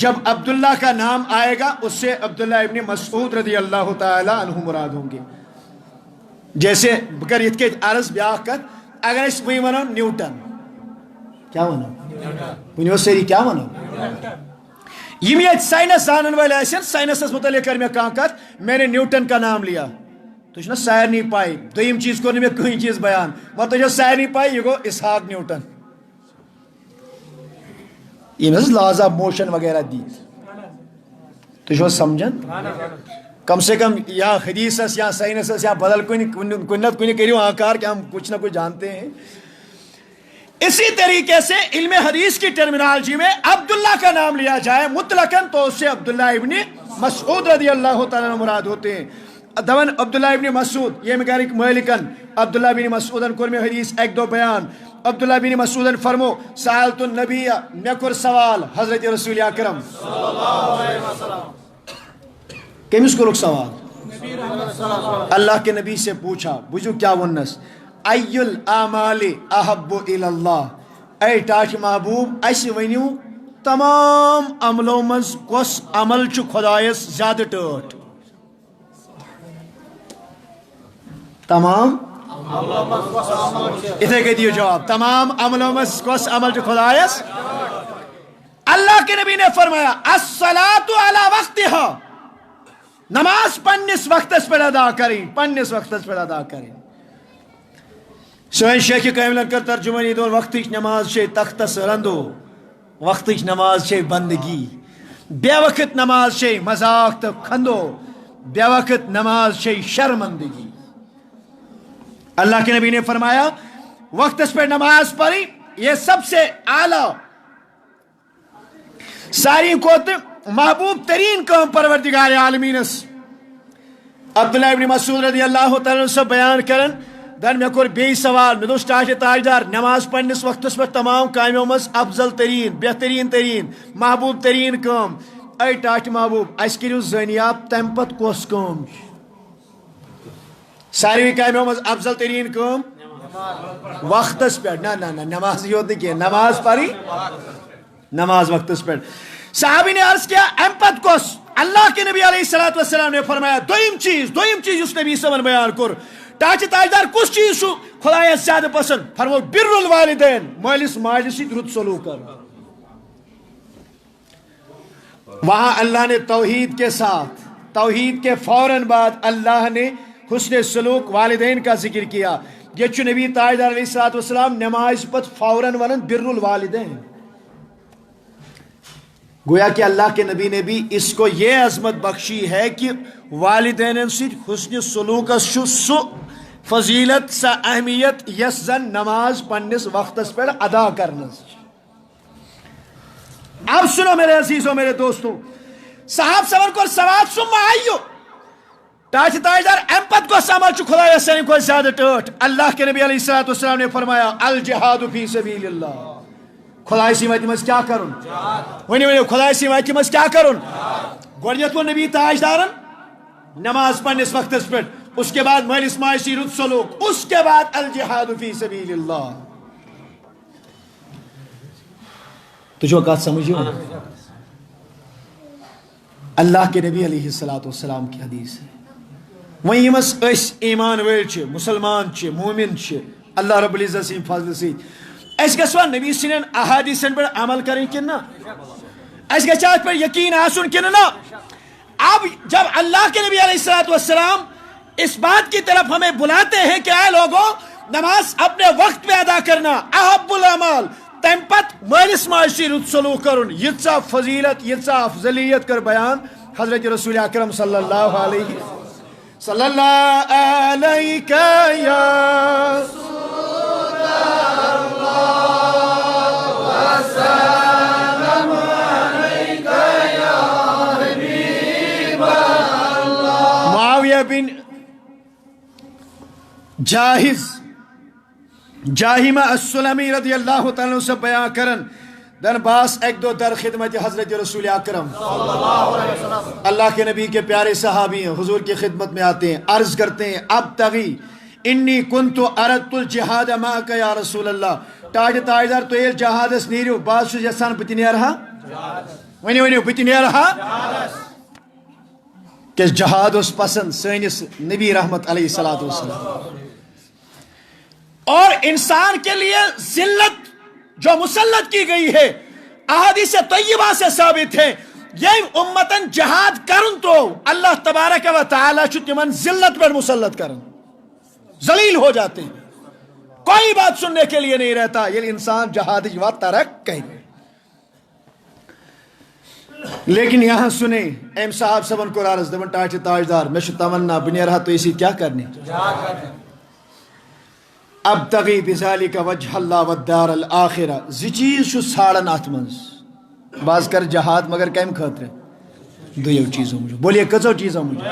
جب عبداللہ کا نام آئے گا اس سے عبداللہ ابن مسعود رضی اللہ تعالیٰ عنہ مراد ہوں گے. جیسے بکر یت کے عرض بیاہ کر اگر اس وہی ونو نیوٹن کیا ونو ونو سری کیا ونو یم یہ سائنس زانن والے ایسے سائنس اس متعلق کر میں کہاں کر میں نے نیوٹن کا نام لیا تو چھنا سائر نہیں پائی دویم چیز کو نہیں میں کوئی چیز بیان وہ تو جو سائر نہیں پائی یہ گو اسحاق نیوٹن یہ میں لاز آف موشن وغیرہ دی تو جو سمجھن کم سے کم یا حدیث یا سائنس یا بدل کنت کنی کریو آکار کہ ہم کچھ نہ کچھ جانتے ہیں. اسی طریقے سے علم حدیث کی ٹرمینالوجی میں عبداللہ کا نام لیا جائے مطلقاً تو اس سے عبداللہ ابن مسعود رضی اللہ تعالیٰ عنہ مراد ہوتے ہیں. دون عبداللہ ابن مسعود یہ مکارک مالکن عبداللہ بن مسعودن کور میں حدیث ایک دو بیان. عبداللہ بن مسعودن فرمو سألت النبی میں کر سوال حضرت رسول اکرم صلی اللہ علیہ وسلم کیمس کو لوگ سوال اللہ کے نبی سے پوچھا بجو کیا ونس ای الاعمال احب الاللہ اے ٹاش محبوب اس ونیو تمام عملوں مز کس عمل چھ خدایس زیادہ ٹوٹ تمام اتنے کہ دیو جواب تمام عملوں میں کس عمل جو خدایس اللہ کے نبی نے فرمایا الصلاۃ علی وقتها نماز پنس وقتس پر ادا کریں پنس وقتس پر ادا کریں. سوئن شیخ کاملن کر ترجمانی دون وقتش نماز شے تختس رندو وقتش نماز شے بندگی بے وقت نماز شے مذاق تو کھندو بے وقت نماز شے شرمندگی. اللہ کے نبی نے فرمایا وقت اس پر نماز پڑھی یہ سب سے اعلیٰ ساری کو محبوب ترین کام پروردگار عالمین. عبداللہ ابن مسعود رضی اللہ تعالیٰ سے بیان کرن دن میں کور بی سوال میں دوست ٹاش تاجدار نماز پڑھنس وقت اس پر تمام کامیوں میں افضل ترین بہترین ترین محبوب ترین کام اے ٹاش محبوب اس کریو زنیاب تم پت کس کام ساری کامیوں میں افضل ترین کام وقت اس پر نہ نماز یہ ہوتی کہ نماز پڑھی نماز وقت اس پر. صحابی نے عرض کیا امپت کس اللہ کے نبی علیہ السلام نے فرمایا دویم چیز اس نبی سمن بیان کر ٹاچ تاجدار کس چیز شو خدای زیادہ پسند فرمو بر الوالدین مالس ماجہ سی رت سلوک کر. وہاں اللہ نے توحید کے ساتھ توحید کے فوراً بعد اللہ نے حسن سلوک والدین کا ذکر کیا. یہ چھ نبی تاجدار علیہ السلام نماز پت فوراً ونن بر الوالدین گویا کہ اللہ کے نبی نے بھی اس کو یہ عظمت بخشی ہے کہ والدین سے حسن سلوک سو فضیلت سا اہمیت یس زن نماز پنس وقت پر ادا کرنا. اب سنو میرے عزیزوں میرے دوستوں، صاحب سبن کو سوات سم آئیو تاج تاجدار امپت کو سامل چو خدا سین کو زیادہ ٹوٹ۔ اللہ کے نبی علیہ السلام نے فرمایا الجہاد فی سبیل اللہ، خدا سی وتی مز کیا کرن، ونی ونی خدا سی وتی مز کیا کرن۔ گوڑیت وہ نبی تاجدارن نماز پڑھنس وقتس پہ، اس کے بعد مالس ماجی رت سلوک، اس کے بعد الجہاد فی سبیل اللہ۔ تجھو بات سمجھو، اللہ کے نبی علیہ السلام کی حدیث ہے۔ وہیں یمس اس ایمان ویل چھ، مسلمان چھ، مومن چھ، اللہ رب العزت سن فضل سی اس گژھوا نبی سنن احادیثن پر عمل کریں کہ نہ، اس گژھِ اتھ پر یقین آسن کہ نہ۔ اب جب اللہ کے نبی علیہ السلام اس بات کی طرف ہمیں بلاتے ہیں کہ اے لوگوں نماز اپنے وقت میں ادا کرنا، احب الاعمال، تم پت مالس ماجی رت سلوک کرن، یتسا فضیلت یتسا افضلیت کر بیان حضرت رسول اکرم صلی اللہ علیہ صلی اللہ علیہ یا رسول اللہ وسلم علیک یا حبیب اللہ۔ معاویہ بن جاہمہ السلمی رضی اللہ تعالیٰ سے بیان کرن دن باس ایک دو در خدمت حضرت رسول اکرم اللہ کے نبی کے پیارے صحابی ہیں، حضور کی خدمت میں آتے ہیں، عرض کرتے ہیں اب تغی انی کنت اردت الجہاد معک یا رسول اللہ، تاجدار تو یہ جہادس نیریو باس چھُس یژھان بہٕ تہِ نیرہا، ؤنِو بہٕ تہِ نیرہا، کہ جہاد اس پسند سٲنِس نبی رحمت علیہ السلام۔ اور انسان کے لیے ذلت جو مسلط کی گئی ہے احادیث طیبہ سے ثابت ہے، یہ امتن جہاد کرن تو اللہ تبارک و تعالی چھُ تمن ذلت پر مسلط کرن، ذلیل ہو جاتے ہیں، کوئی بات سننے کے لیے نہیں رہتا یہ انسان جہاد و ترک کہیں۔ لیکن یہاں سنیں ایم صاحب صبن کو عرض دبن ٹاچ تاجدار میں تمنا بنیرہ تو اسی کیا کرنے ابتغی بذالک وجہ اللہ والدار الآخرہ، زی چیز چھو ساڑن اتمنز باز کر جہاد مگر کم خاطر دویو چیزوں مجھے بولیے کچھو چیزوں مجھے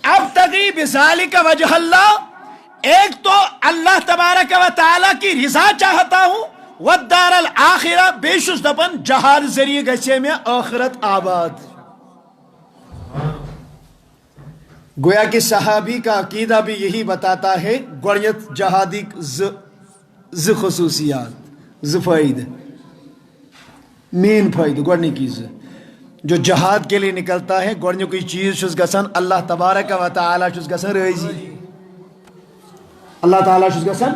ابتغی بذالک وجہ اللہ، ایک تو اللہ تبارک و تعالیٰ کی رضا چاہتا ہوں، والدار الآخرہ بے شش دپن جہاد ذریعے گچے میں آخرت آباد۔ گویا کہ صحابی کا عقیدہ بھی یہی بتاتا ہے، گوڑیت جہادی ز خصوصیات ز فائدہ، مین فائدہ گوڑنے کی جو جہاد کے لیے نکلتا ہے گوڑنے کوئی چیز چھس گسن اللہ تبارک و تعالی چھس گسن راضی، اللہ تعالیٰ چھس گسن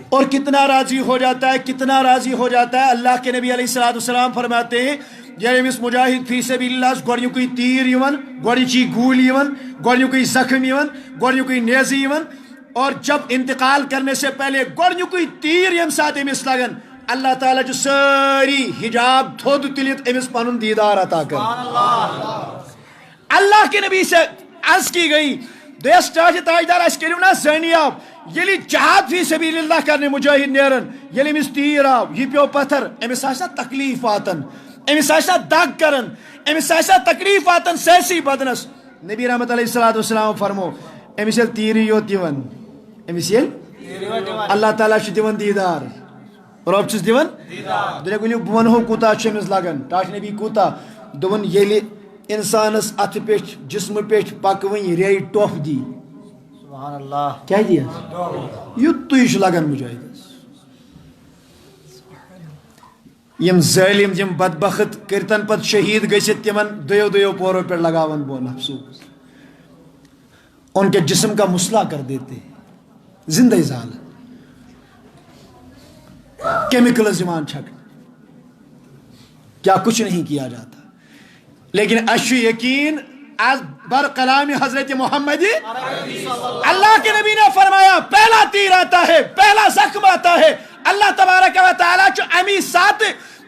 اور کتنا راضی ہو جاتا ہے، کتنا راضی ہو جاتا ہے۔ اللہ کے نبی علیہ السلام فرماتے ہیں یمس مجاہد فی سبیل اللہ گوڑنیکوی تیر یون، گوڑنچی گول یون، گوڑنیکوی زخم یون، گوڑنیکوی نیزی یون، اور جب انتقال کرنے سے پہلے گوڑنیکوی تیر یم ساتھ امس لگن اللہ تعالیٰ جو ساری حجاب تھود تلیت امس پنن دیدار عطا کر۔ اللہ کے نبی سے عرض کی گئی دیس تاجدار اس کریو نا زینیاب یلی جہاد فی سبیل اللہ کرنے مجاہد نیرن یلی امس تیر آو یہ پیو پتھر امس آسا تکلیف آتن، امس آسا دگ کرن، امس آسا تکلیف آتن سیسی بدنس، نبی رحمت علیہ السلام فرمو امس یل تیری یوت دیون، امس یل اللہ تعالیٰ چھ دیون دیدار، رب چھس دیون دنیا گلیو بون ہو کوتا چھ امس لگن، تاش نبی کوتا دون یلی انسانس ات پیٹھ جسم پیٹھ پکوین ری ٹوف دی سبحان اللہ کیا دیا یوتش لگن مجاہدس، یم ظالم یم بدبخت کرتن پت شہید گژھت تمن دیو پوروں پر لگاون بون افسوس، ان کے جسم کا مسئلہ کر دیتے زندہ زال کیمیکل زمان چھک کیا کچھ نہیں کیا جاتا، لیکن اشو یقین از بر کلام حضرت محمد اللہ کے نبی نے فرمایا پہلا تیر آتا ہے، پہلا زخم آتا ہے، اللہ تبارک و تعالیٰ چو امی ساتھ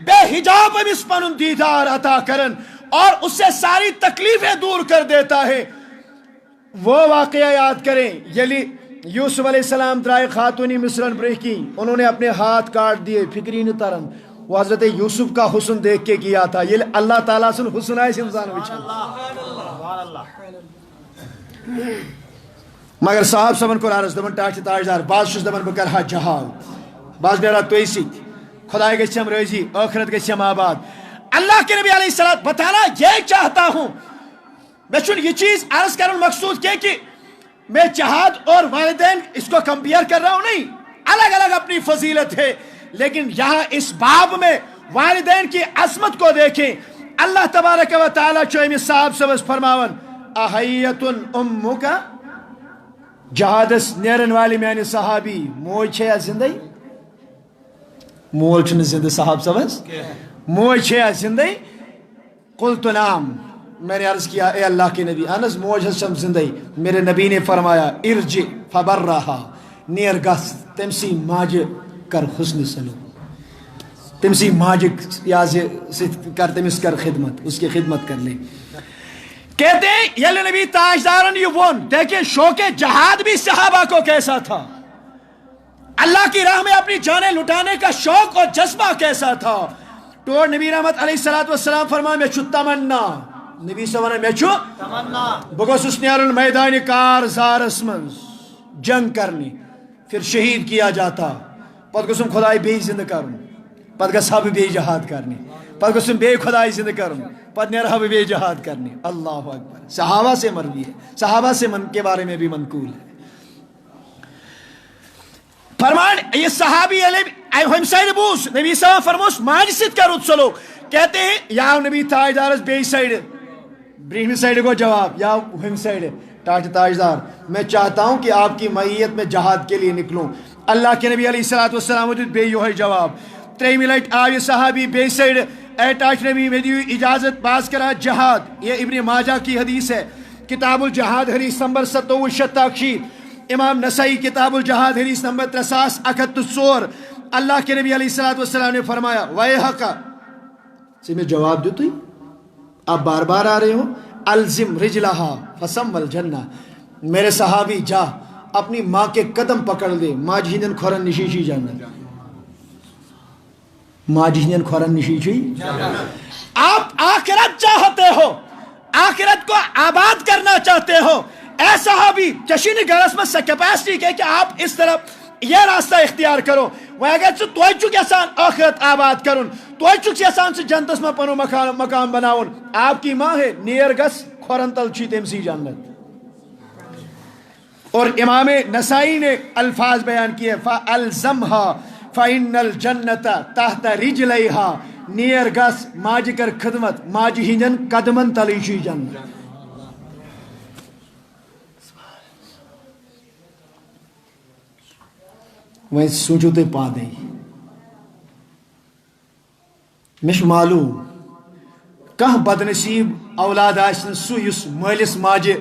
بے حجاب امیس پنن دیدار عطا کرن اور اس سے ساری تکلیفیں دور کر دیتا ہے۔ وہ واقعہ یاد کریں یلی یوسف علیہ السلام درائے خاتونی مصرن برہ کی، انہوں نے اپنے ہاتھ کاٹ دیے فکری نہ ترن، وہ حضرت یوسف کا حسن دیکھ کے کیا تھا. یہ اللہ تعالیٰ سن حسن آئے انسان وچھان مگر صاحب صاحبن کو عرض دپن ٹاٹھ تاجدار بعض چھس دپن بہ کرہا جہاد بعض نیرا تُہۍ سۭتۍ خداے گژھم رٲضی ٲخرت گژھم آباد. اللہ کے نبی علیہ السلام بتانا یہ چاہتا ہوں میں چھن یہ چیز عرض کرن مقصود کیا کہ میں جہاد اور والدین اس کو کمپیئر کر رہا ہوں نہیں, الگ الگ اپنی فضیلت ہے, لیکن یہاں اس باب میں والدین کی عظمت کو دیکھیں. اللہ تبارک و تعالیٰ چھو امس صاحب صبس فرماون احیتن امک جہادس نیرن والی میانی صحابی موج چھے زندگی مول چھن زندہ صاحب صبس موج چھے زندگی قلت نام میں نے عرض کیا اے اللہ کے نبی انس موج ہم زندگی. میرے نبی نے فرمایا ارجع فبرہا نیر گس تمسی ماج کر حسن سلوک تمسی ماج کر تمس کر خدمت اس کی خدمت کر لے. کہتے ہیں یہ نبی تاجدارن یہ ون دیکھیں شوق جہاد بھی صحابہ کو کیسا تھا, اللہ کی راہ میں اپنی جانیں لٹانے کا شوق اور جذبہ کیسا تھا. تو نبی رحمت علیہ السلام فرمائے میں چھو تمنا نبی صلی میں چھو بگوس نیرن میدان کارزارس منز جنگ کرنی پھر شہید کیا جاتا پت گسم خدای بی زندہ کرن پت گس ہب بی جہاد کرنی پت گسم بی خدای زندہ کرن پت نیر ہب بی جہاد کرنی. اللہ اکبر. صحابہ سے مروی ہے, صحابہ سے من کے بارے میں بھی منقول ہے. فرمان یہ صحابی ہم سائڈ بوس نبی صلی اللہ علیہ وسلم فرموس ماج ست کر اتسلو. کہتے ہیں یا نبی تاجدارس بی سائڈ برہمی سائڈ کو جواب یا ہم سائڈ ٹاٹ تاجدار میں چاہتا ہوں کہ آپ کی معیت میں جہاد کے لیے نکلوں. اللہ کے نبی علیہ السلام بے یہ جواب. تریمی لٹ آو یہ صحابی بے سائڈ اے ٹاٹ نبی میں دیو اجازت باز کرا جہاد. یہ ابن ماجہ کی حدیث ہے, کتاب الجہاد حدیث نمبر 27 امام نسائی کتاب الجہاد حدیث نمبر 371. اللہ کے نبی علیہ السلام نے فرمایا وَيْحَكَ سے میں جواب دو تو آپ بار بار آ رہے ہو الزم رجلہا فسم الجنہ. میرے صحابی جا اپنی ماں کے قدم پکڑ لے ماں جہنن کھورن نشیشی جنت ماں جہنن کھورن نشیشی. آپ آخرت چاہتے ہو, آخرت کو آباد کرنا چاہتے ہو, اے صحابی چشینی گرس میں کیپیسٹی کہ آپ اس طرف یہ راستہ اختیار کرو. وہ اگر توئی چک یسان آخرت آباد کرن توئی چک یسان سے جنتس میں پنو مقام بناون. آپ کی ماں ہے نیر گس کھورن تل چھی تمسی جنت. اور امام نسائی نے الفاظ بیان کیے فَأَلْزَمْهَا فَإِنَّ الْجَنَّةَ تَحْتَ رِجْلَيْهَا نیر گس ماج کر خدمت ماج ہندن قدمن تلی چھی جنت. وہ سوچو تے پا دے مش معلوم کہ بدنصیب اولاد آسن سو یس مالس ماجہ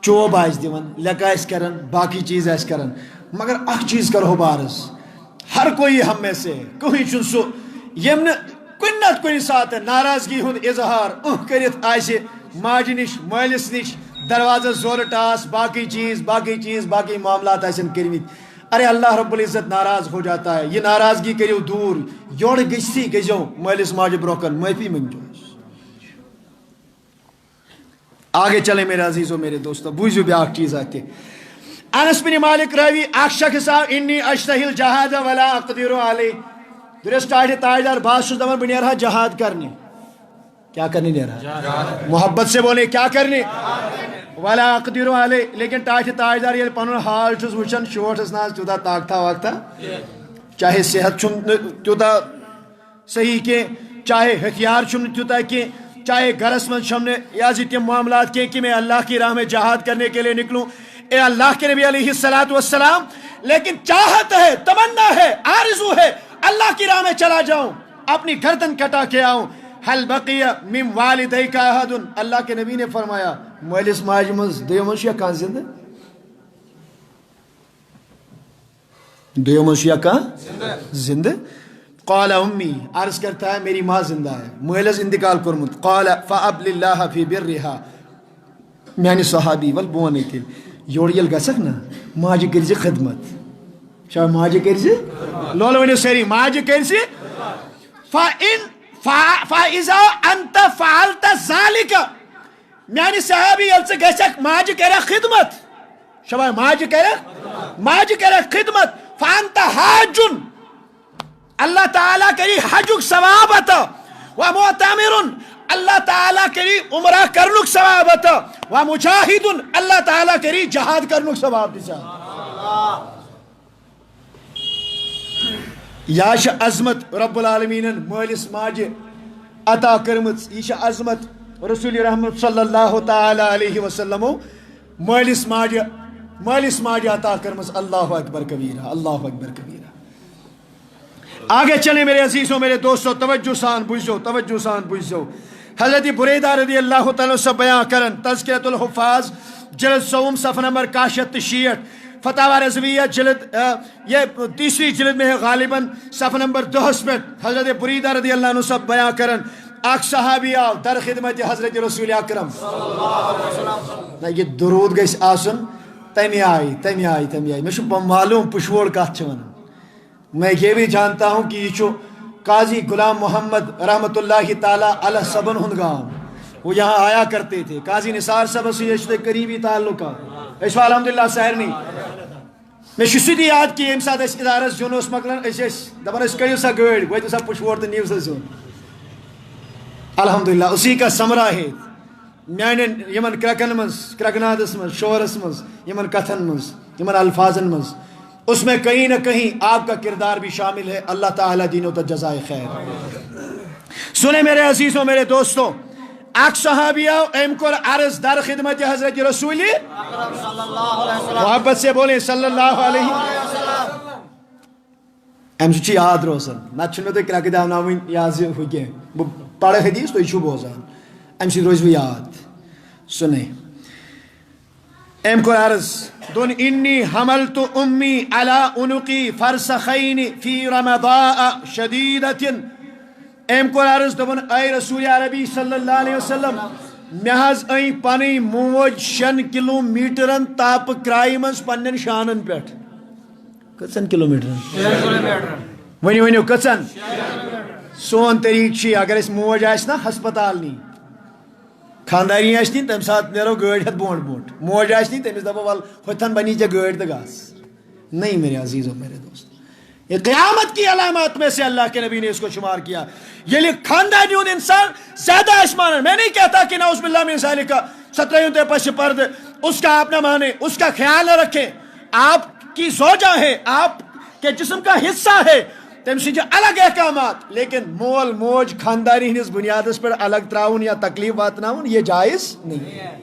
چوب آس دِوان لیکہ آس کرن باقی چیز آس کرن. مگر اخ چیز کرو بارس ہر کوئی ہم میں سے کوئی چن سو یم نے کن نت کن سات ناراضگی ہند اظہار کرت آس ماجہ نش مالس نش دروازہ زور ٹاس باقی چیز باقی معاملات آسن کرمت. ارے اللہ رب العزت ناراض ہو جاتا ہے. یہ ناراضگی کریو دور یور گسی گزو مالس ماجہ بروکن معافی منگو. آگے چلے میرے عزیزو میرے دوستو بوزیو بیاکھ چیز آتے. انس بن مالک راوی اخ شخص انی اشتہی الجہاد ولا اقدر علی. درس تاجدار باز چھس دپان بہ نیرہا جہاد کرنے. کیا کرنے نیرہا؟ محبت سے بولے کیا کرنے؟ ولا اقدر علی. لیکن تاجدار یہ پنن حال چھس وچھان شوٹس ناز تیوتا طاقتہ واقتہ چاہے صحت چھن تیوتا صحیح کے چاہے ہتھیار چھن تیوتا کے چاہے گھرس من چھمنے یا تم معاملات کے کہ میں اللہ کی راہ میں جہاد کرنے کے لیے نکلوں. اے اللہ کے نبی علیہ السلام لیکن چاہت ہے, تمنا ہے, آرزو ہے اللہ کی راہ میں چلا جاؤں, اپنی گردن کٹا کے آؤں. حل بقی من والدیک احد. اللہ کے نبی نے فرمایا مالس ماج مز دیومش یا کان زندہ دیومش یا کان زندہ. قال امی عرض کرتا ہے میری ماں زندہ ہے مالس انتقال کرمت. قال فابل اللہ فی برہا. میانی صحابی ول بونے کے یور یل گسک نا ماجہ کرزِ خدمت. شاہ ماجہ کرزِ لولو ونیو سری ماجہ کرزِ فَإِذَا أَنْتَ فَعَلْتَ ذَلِكَ میانی صحابی یل گھک ماجہ کرے خدمت شباب ماجہ کرے خدمت فانت حاج اللہ تعالیٰ کری حجک ثواب عطا و معتمر اللہ تعالیٰ کری عمرہ کرنک ثواب عطا و مجاہد اللہ تعالیٰ کری جہاد کرنک ثواب دسا یا عظمت رب العالمین مالس ماجہ عطا کرمت یہ عظمت رسول رحمت صلی اللہ تعالی علیہ وسلم مالس ماجہ عطا کرمس اللہ اکبر کبیرہ اللہ اکبر کبیرہ. آگے چلیں میرے عزیزوں میرے دوستوں توجہ سان بجھو حضرت بریدہ رضی اللہ تعالیٰ سے بیان کرن تذکرۃ الحفاظ جلد سوم صفحہ نمبر 66 فتاوی رضویہ جلد یہ تیسری جلد میں ہے غالباً صفحہ نمبر 10 میں حضرت بریدہ رضی اللہ عنہ سے بیان کرن اک صحابی آو در خدمت حضرت رسول اکرم یہ درود گیس آسن تمی آئی میں معلوم پشوڑ کات ون میں یہ بھی جانتا ہوں کہ یہ قاضی غلام محمد رحمت اللہ تعالی علیہ صبن ہند گام وہ یہاں آیا کرتے تھے قاضی نثار صاحب سے یہ قریبی تعلقات اس الحمدللہ سہر نہیں میں سید یاد کہ یم سات ادارس جنوس مکلن دپان کڑو سا گاڑی ویتو سا پشوڑ تو نیو سا زون الحمدللہ اسی کا ثمرہ ہے میان یمن کرکن مز کرکنادس مز شورس مز یمن کتھن مز یمن الفاظن مز اس میں کہیں نہ کہیں آپ کا کردار بھی شامل ہے. اللہ تعالیٰ دینوں تو جزائے خیر. سنیں میرے عزیزوں میرے دوستوں اک صحابیہ ام کو عرض در خدمت حضرت رسول محبت سے بولیں صلی اللہ علیہ وسلم ام سے یاد روزن نہ چھنو تو کرک داوناوین یاد ہو گئے پڑھ حدیث تو یہ بوزان ام سے روز بھی یاد. سنیں ام کو عرض دون انی حملت امی علی عنقی فرسخین فی رمضاء شدیدت ام کو عرض دون اے رسول عربی صلی اللہ علیہ وسلم محض ائی پانی موج 6 کلومیٹرن تاپ کرائی منز پنن شانن پیٹھ کتن کلومیٹر ونیو کتن سون طریق چی اگر اس موج آس نا ہسپتال نہیں خانداری آسنی تم سات نیرو گاڑی ہتھ بونٹ بونٹ موج آسنی تمس دپو ول ہوتھن بنی جا گاڑی تو گاس نہیں میرے عزیزوں میرے دوست یہ قیامت کی علامات میں سے اللہ کے نبی نے اس کو شمار کیا. یہ خاندانیوں انسان زیادہ آسمان میں نہیں کہتا کہ نعوذ باللہ من ذالک 17 تے پش پرد اس کا آپ نہ مانے اس کا خیال نہ رکھیں آپ کی زوجہ ہے آپ کے جسم کا حصہ ہے تم سے الگ احکامات لیکن مول موج خاندانی ہندس بنیاد پر الگ تراؤن یا تکلیف واتناؤن یہ جائز نہیں ہے.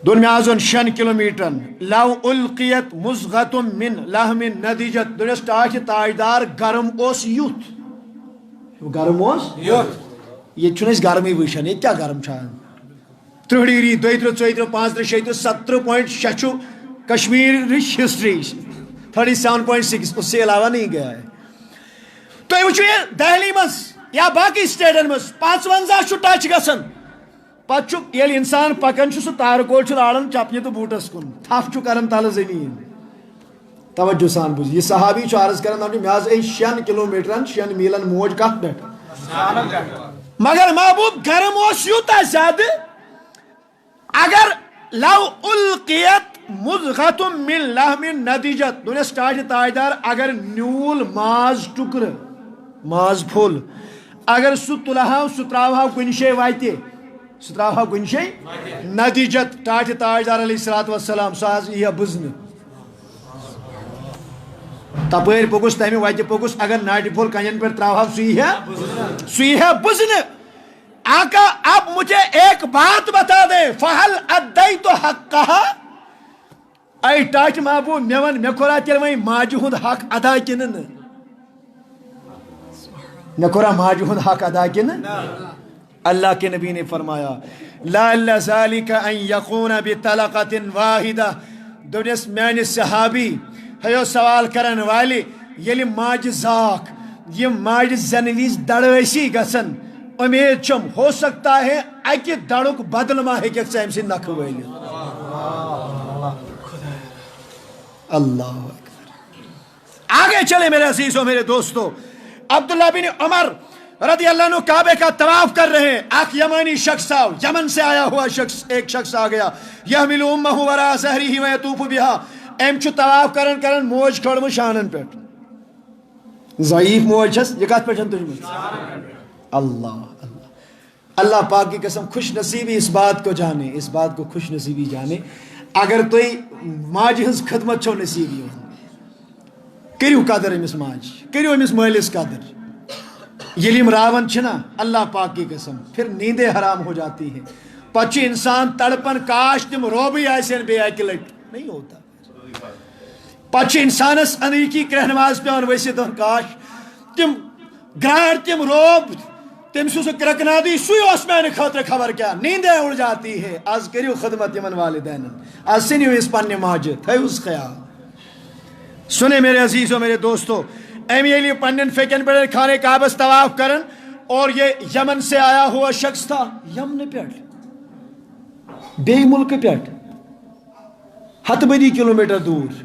دون میں آزون 6 کلومیٹرن لو القیت مزغت من لحم ندیجت دونس ٹاچ تاجدار گرم اوس یوت گرم اوس یہ چھنس گرمی وشن یہ کیا گرم چھان 30 ڈگری 32 34 35 36 70.6 کشمیر ہسٹری 37.6 اس سے علاوہ نہیں گیا ہے. تو یہ دہلی مز یا باقی سٹیٹن مز 55 ٹچ گسن پتہ یل انسان پکان سہ تار کول لاڑان چپنہ تو بوٹس کن تھپ کران تل زمین. توجہ سان بوز یہ صحابی عرض کران مے حظ اے 6 کلومیٹرن 6 میلن موج کت پہ مگر محبوب گرم اوس یوتہ زیادہ اگر لو القیت مزغت من لحم ندیجت دونس ٹاج تاجدار اگر نیول ماز ٹکر ماز پھول اگر سہ تلہو سہ تراو کن جائے وتہ سہ تراو کن جائے ندیجت ٹاج تاجدار علیہ الصلوۃ والسلام سہ یہ بزن تپر پوکس تمہ وتہ پوکس اگر ناٹہ پھول کنن پہ تراو سہ ہے بزن. آقا اب مجھے ایک بات بتا دے فہل ادیت حقہا اے ٹاچ محبوب مے ون مے کورا تیل وی ماجہ ہند حق ادا کن مے کورا ماجہ ہند حق ادا کن. اللہ کے نبی نے فرمایا لعل ذلك ان يكون بطلقۃ واحدہ دونس میان صحابی ہیو سوال کرن والی یل ماجہ زاک یہ ماجہ زنویز دڑویسی گسن امید چم ہو سکتا ہے اکہ دڑک بدل ما ہے کہ ام سے نکھ ویل. اللہ اکبر آگے چلے میرے عزیزوں میرے دوستو، عبداللہ بن عمر رضی اللہ عنہ کعبے کا طواف کر رہے ہیں، ایک یمنی شخص آؤ، یمن سے آیا ہوا ایک شخص آ گیا، یحمل امہ وراء ظہرہ ویطوف بہا، ایم چھُ طواف کرن کرن موج کھڑم شانن پہ، ضعیف موج چھس یہ کت پہ تجھ اللہ اللہ پاک کی قسم، خوش نصیبی اس بات کو جانے، اس بات کو خوش نصیبی جانے اگر تھی ماجہ ہز خدمت چھو نصیبی ہو، کریو قدر امس ماج، کریو امس مالس قدر، یلیم راون چھنا اللہ پاک کی قسم پھر نیندیں حرام ہو جاتی ہیں، پچھ انسان تڑپن کاش تم روبی آئیسن بے ایک لٹ نہیں ہوتا، پچھ انسانس انیکی کرہنواز پیان ویسے دن کاش تم گراڑ تم روب تم سو کرکنا دی سوی اسمان خاطر خبر کیا، نیندیں اڑ جاتی ہے، آج کریو خدمت یمن والدین، آج سنیو اس پانے ماجد ہے اس خیال۔ سنے میرے عزیزوں میرے دوستو، ایمی لیے پنن فیکن پر کھانے کعبہ طواف کرن، اور یہ یمن سے آیا ہوا شخص تھا، یمن پیٹ بے ملک پیٹ ہت بدی کلومیٹر دور،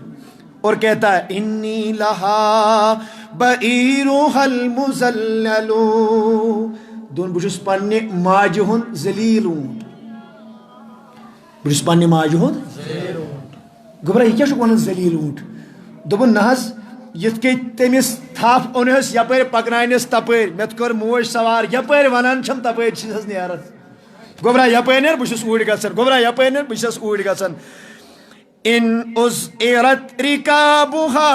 اور کہتا ہے انی لہا بعیروہا المزللو، دون بجھس پننے ماجہ ہن ذلیل اونٹ، بجھس پننے ماجہ ہن گبرہ یہ کیا شو ونن ذلیل اونٹ، دوبن نحس یت کے تمس تھاپ اونس یپر پکنائنس تپر مت کر موج سوار یپر ونان چھم تپر چھس نیرت گوبرا یپر نیر بشس اوڑ گژھن، گوبرا یپر نیر بشس اوڑ گژھن، ان ازعرت رکابها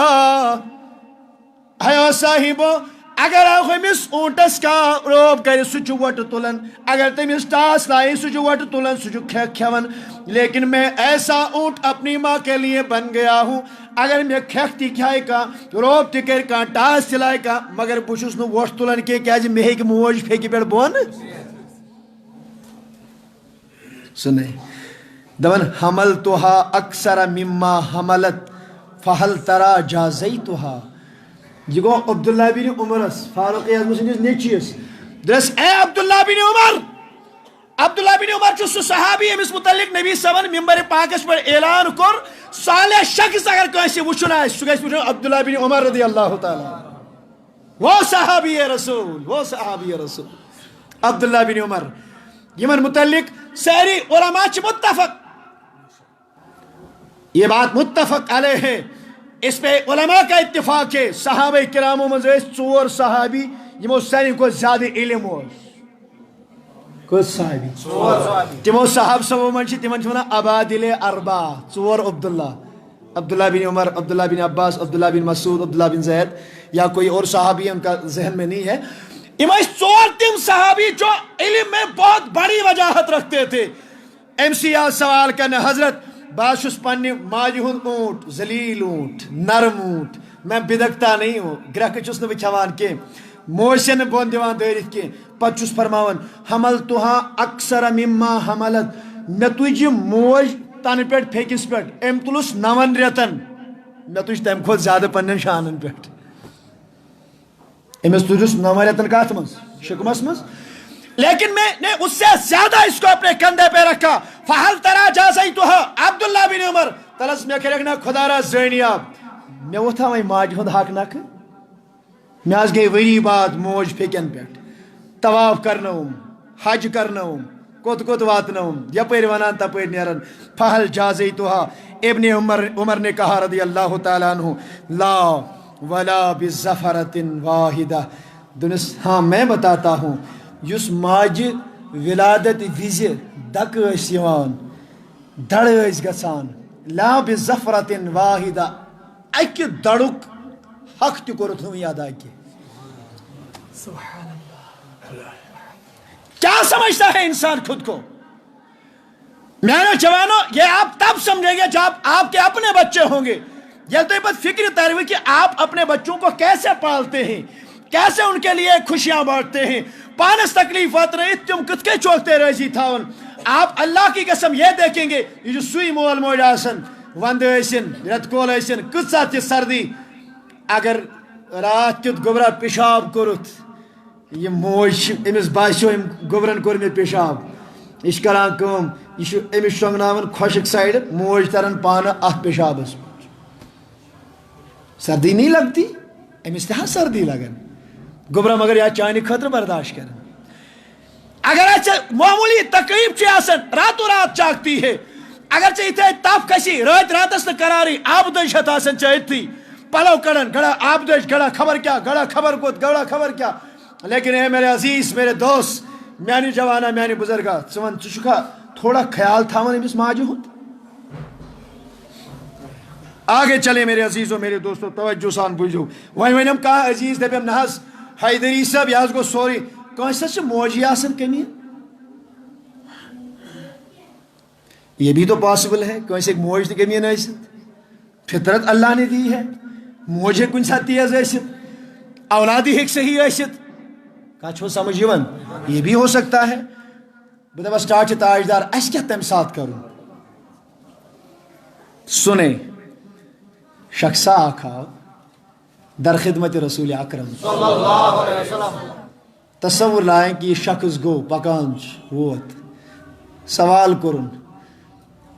ہے صاحبو اگر امس اونٹس کا روب کر سہ وٹ تلن، اگر تمس ٹاس لائے سہ وٹ تلن، سہ کھیون، لیکن میں ایسا اونٹ اپنی ماں کے لیے بن گیا ہوں، اگر میں کھیک تہ کھائے کا روب تہ کر کا ٹاس چلائے کا مگر بہس نو وٹ تلن کی کیازِ مے ہیکہ موج پھیکہ پہ بون سنے دپان حملتها اکثر مما حملت فہل ترا جازیتها، یہ گو عبداللہ بن عمرس فاروق اعظم سندس نیچیس دس اے عبداللہ بن عمر، عبداللہ بن عمر چھُ سُہ صحابی امس متعلق نبی صاحبن ممبر پاکس پر اعلان کور صالح شخص اگر کٲنٛسہِ وٕچھُن آسہِ سُہ گژھِ وٕچھُن عبداللہ بن عمر رضی اللہ تعالی، وہ صحابی رسول، وہ صحابی رسول عبداللہ بن عمر، یمن متعلق ساری علماء چھ متفق، یہ بات متفق علیہ ہے، اس پہ علماء کا اتفاق ہے، صحابہ کراموں میں ژور صحابی یمو ساری کو زیادہ علم ہو، کس صحابی تمو صحاب سبو من تمن ونان ابادل اربع، ژور عبداللہ بن عمر، عبداللہ بن عباس، عبداللہ بن مسعود، عبداللہ بن زید، یا کوئی اور صحابی ان کا ذہن میں نہیں ہے، ژور تم صحابی جو علم میں بہت بڑی وجاہت رکھتے تھے، ایم سی آ سوال کرنے حضرت بات چھس پنہ ماجہ ہند اونٹ، ذلیل اونٹ، نرم اونٹ، میں بدکتا نہیں ہوں، گرکھ چھس نہ کھیوان کی، موج سے بون دیوان دٲرِتھ کی، پتہ چھس فرماون حملتها اکثر مما حملت، مے تج موج تن پہ پھیکس پہ ام تلس 9 ریتن، مے تج تم کھت زیادہ پنن شانن پہ، امس تجس 9 ریتن کت من شکمس من، لیکن میں نے اس سے زیادہ اس کو اپنے کندھے پہ رکھا، فہل ترا جازیتها عبداللہ بن عمر تلس میں کرنا خدا را زینیاب، میں وتھا وی ماج ہند حق نک، میں آز گئی وری بعد موج پھیکن پہ طواف کرنوم، حج کرنوم، کوت کوت واتنوم، یپر ونان تپر نیرن، فہل جازیتها ابن عمر نے کہا رضی اللہ تعالیٰ عنہ لا ولا بزفرت واحدہ، دنس ہاں میں بتاتا ہوں یس ماج ولادت وز دک یوان دڑ گژھان، لا بزفرت واحدہ اکہ دڑک حق تہ کورت ہوں ادا کی، کیا سمجھتا ہے انسان خود کو؟ میانو جوانو، یہ آپ تب سمجھیں گے جب آپ کے اپنے بچے ہوں گے، یہ تو بات فکر تروی کہ آپ اپنے بچوں کو کیسے پالتے ہیں، کیسے ان کے لیے خوشیاں بانٹتے ہیں، پانس تکلیفات رہی تم کت کے چوکتے رہی تھاون، آپ اللہ کی قسم یہ دیکھیں گے یہ جو سوئی مول موج آسن وند ٲسِن رٮ۪تہٕ کول ٲسِن کۭژاہ تہِ سردی، اگر رات کیُتھ گوبرا پیشاب کوٚرُتھ یہ موج امس باسیو ام گوبرن کوٚر مےٚ پیشاب، یہ چھِ کران کٲم یہ چھُ أمِس شۄنٛگناوان خۄشک سایڈٕ، موج تران پانہٕ اتھ پیشابس، سردی نہیں لگتی امس تہ سردی لگن گوبرا مگر یا چانہ خطر برداشت کر اگر معمولی تکلیف آسن راتوں رات چاکتی ہے اگر ے اتنے تف کسی رات راتس قراری آب دش آسان اتھی پلو کڑن گڑا آب دش گڑا خبر کیا گڑا خبر کت گڑا خبر کیا لیکن اے میرے عزیز میرے دوست میانی جوانا میانی بزرگا ون ثا تھوڑا خیال تھاون امس ماجہ ہند آگے چلے میرے عزیزو میرے دوستو توجہ سان بوجھو ونم کھانا عزیز دپم نہ حیدری صاحب یہ گو سوری کنس موجی آسان کمی یہ بھی تو پاسبل ہے کنس ایک موج تو کمی ثت فطرت اللہ نے دی ہے موج کن سات تیز ثت اولادی ہیک صحیح ثت کھو سمجھ یہ بھی ہو سکتا ہے بہ دپس ٹاٹ تاجدار اس کیا تمہ سات کروں سنے شخصا اخ آو در خدمت رسول اکرم صلی اللہ علیہ وسلم تصور لائیں کہ یہ شخص گو پکان ووت سوال کرن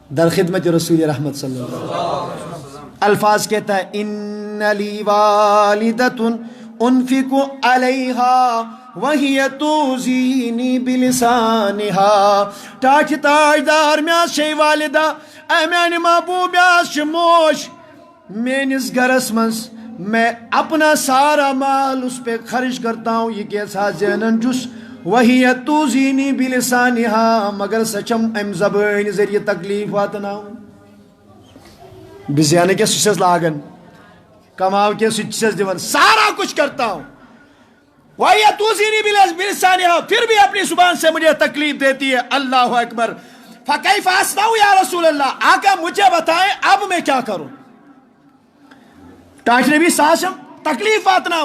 در خدمت رسول رحمت صلی اللہ علیہ وسلم الفاظ کہتا ہے ان لی والدۃ انفق علیہا وہی توزینی بلسانها ٹاچ تاجدار میں شی والدہ اے میانی محبوب موش میانس گرس مز میں اپنا سارا مال اس پہ خرچ کرتا ہوں یہ کیسا زینن جس وہی توزینی بلسانها مگر سچم ام زبان ذریعہ تکلیف واتنا ہوں بزیانے کے سچس لاگن کماو کے سچس دیون سارا کچھ کرتا ہوں وہی توزینی بلسانها پھر بھی اپنی زبان سے مجھے تکلیف دیتی ہے اللہ اکبر فکیف اصنع یا رسول اللہ آقا مجھے بتائیں اب میں کیا کروں ٹاٹ نبی ساسم تکلیف واتنا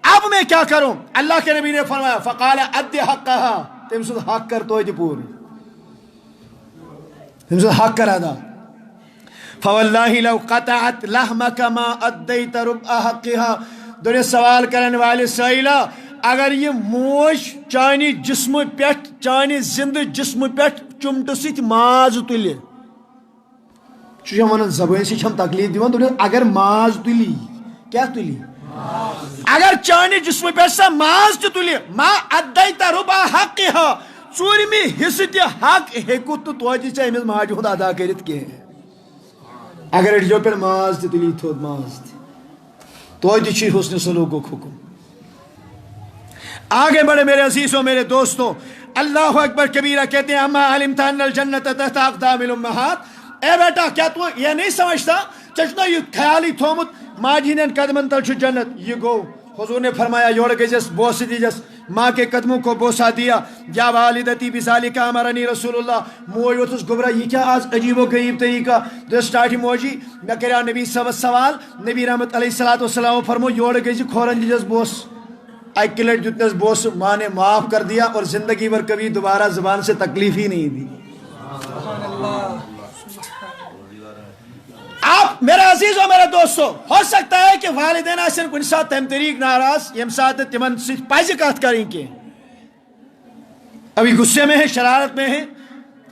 اب میں کیا کروں اللہ کے نبی نے فرمایا فقال ادی حقها تم سد حق کر تو پور تم سد حق کر ادا فواللہ لو قطعت لحمک ما ادیت ربع حقها دنیا سوال کرنے والے سائلہ اگر یہ موش چانی جسم پیٹ چانی زند جسم پیٹ چمٹ ست ماز تلی ون زبان سے ہم تکلیف دیوان دنیا اگر ماز تلی کیا تلی اگر چانی جسم پیٹ سا ماز تلی ما ادیت ربع حقها ژوٗرمہِ حصہٕ تہِ حق ہیٚکو تہٕ توتہِ ژےٚ أمِس ماجہِ ہُنٛد ادا کٔرِتھ کینٛہہ اگر أڑجو پٮ۪ٹھ ماز تہِ تُلی تھوٚد ماز تہِ توتہِ چھُ حسن سلوٗکُک حُکم آگے بڑھے میرے عزیزوں میرے دوستوں اللہ اکبر کبیرہ کہتے ہیں اما علمت ان الجنت تحت اقدام الامہات اے بیٹا کیا تو یہ نہیں سمجھتا چچنا یہ خیالی تھومت ماجی ہندین قدمن تل چھُ جنت یہ گو حضور نے فرمایا یور گزس بوس دیجس ماں کے قدموں کو بوسا دیا یا والدتی بذالک امرنی رسول اللہ موج وتھس گبرا یہ کیا آج عجیب و غریب طریقہ دس سٹارٹ موجی میں کریا نبی صاحب سوال نبی رحمت علیہ الصلوۃ والسلام فرمو یور گز کھورن دیجس بوس اکہ لٹ دیتنس بوس ماں نے معاف کر دیا اور زندگی بھر کبھی دوبارہ زبان سے تکلیف ہی نہیں دی آپ میرے عزیز و میرے دوستو ہو سکتا ہے کہ والدین آسن کن ساتھ تم طریق ناراض یم ساتھ تمن سے پائز کات کریں کہ ابھی غصے میں ہیں شرارت میں ہیں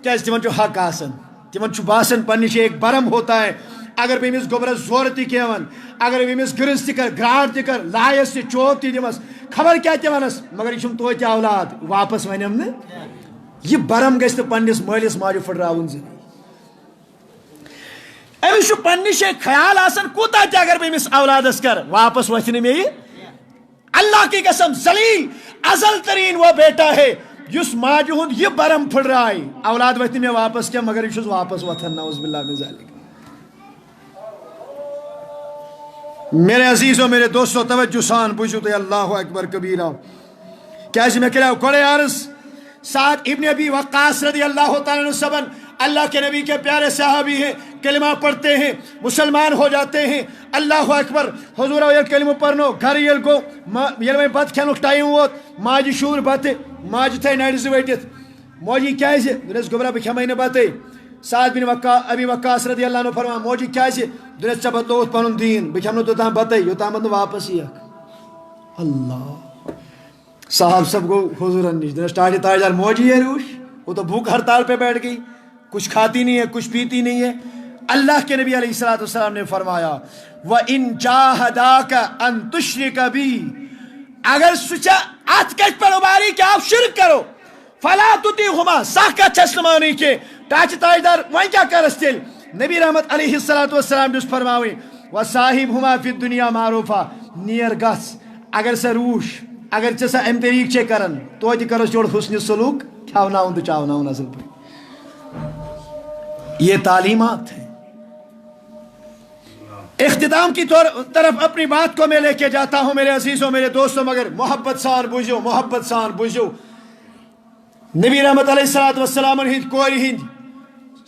کیا تمن جو حق آسن تمن چھ باسن پنش ایک برم ہوتا ہے اگر بہ امس گوبرس زور تہ کیون اگر بہ امس گرس تہ کر گراٹ تہ کر لایس تہ چوب تہ دمس خبر کیا تہ ونس مگر یہ توتہ اولاد واپس ونم نا یہ برم گژھِ نہٕ پننس مٲلِس ماجہِ پھٕٹراوُن زندگی امس پنش خیال آسان کوتا تہ اگر بہ امس اولادس کر واپس وتھ نہ مے اللہ کی قسم ذلیل ازل ترین وہ بیٹا ہے یس ماجہ ہند یہ برم پھٹرائے اولاد وتھ نہ مے واپس کیا مگر یہ واپس وتھن نعوذ باللہ من ذلک میرے عزیزو میرے دوستو توجہ سان بوجھو تو اللہ اکبر کبیرہ کیا میں کرا گوڑے عرض سعد ابن ابی وقاص رضی اللہ تعالیٰ عنہ سبن اللہ کے نبی کے پیارے صحابی ہیں کلمہ پڑھتے ہیں مسلمان ہو جاتے ہیں اللہ اکبر حضور یہ کلمہ پڑھنو گھر یل گو یل میں بت کھینک ٹائم ووت ماجہ شور بت ماجہ تھے نڑ وٹت موجی کیاز دس گوبرا بہ کھمے نہ بتے سعد بن ابی وقاص رضی اللہ عنہ فرما موجی کیاز دس ژے بدلوت پنن دین بہ کھمنو توتام بتے یوتام واپس یک اللہ صاحب سب گو حضورن نش دس ٹاٹی تاجدار موجی ہے روش وہ تو بھوک ہڑتال پہ بیٹھ گئی کچھ کھاتی نہیں ہے کچھ پیتی نہیں ہے اللہ کے نبی علیہ السلام نے فرمایا وَإِن جَاهَدَاكَ أَن تُشْرِكَ بِي اگر سچا ات کٹ پر اباری کہ آپ شرک کرو فلا تطیعهما سخ کا چسمانی کے ٹاچ تاجدار وہیں کیا کرس تیل نبی رحمت علیہ السلام جس فرماوی وَصَاحِبْهُمَا فِي الدُّنْيَا مَعْرُوفًا نیر گس اگر سا روش اگر چھ سا ام طریق چھ کرن تو تی کرو جوڑ حسن سلوک کھاوناؤں تو چاوناؤں اصل پر یہ تعلیمات ہیں. اختتام کی طرف اپنی بات کو میں لے کے جاتا ہوں میرے عزیزوں میرے دوستوں مگر محبت سان بوجھو نبی رحمت علیہ السلام ہند کوری ہند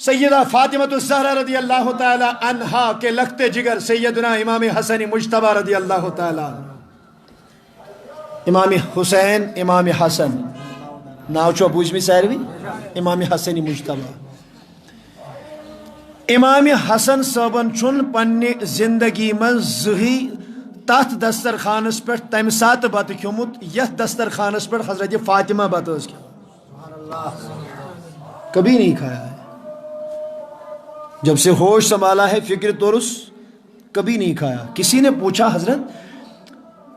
سیدہ فاطمۃ الزہرا رضی اللہ تعالی عنہا کے لگتے جگر سیدنا امام حسن مجتبی رضی اللہ تعالی امام حسین امام حسن ناو چھو بوجھ میں ساروی امام حسن مجتبی امام حسن صاحبن چھن پنہ زندگی من زہی تات دسترخانس پر تم سات بت کھیومت یت دسترخانس پر حضرت فاطمہ بت کبھی نہیں کھایا ہے جب سے ہوش سنبھالا ہے فکر ترس کبھی نہیں کھایا. کسی نے پوچھا حضرت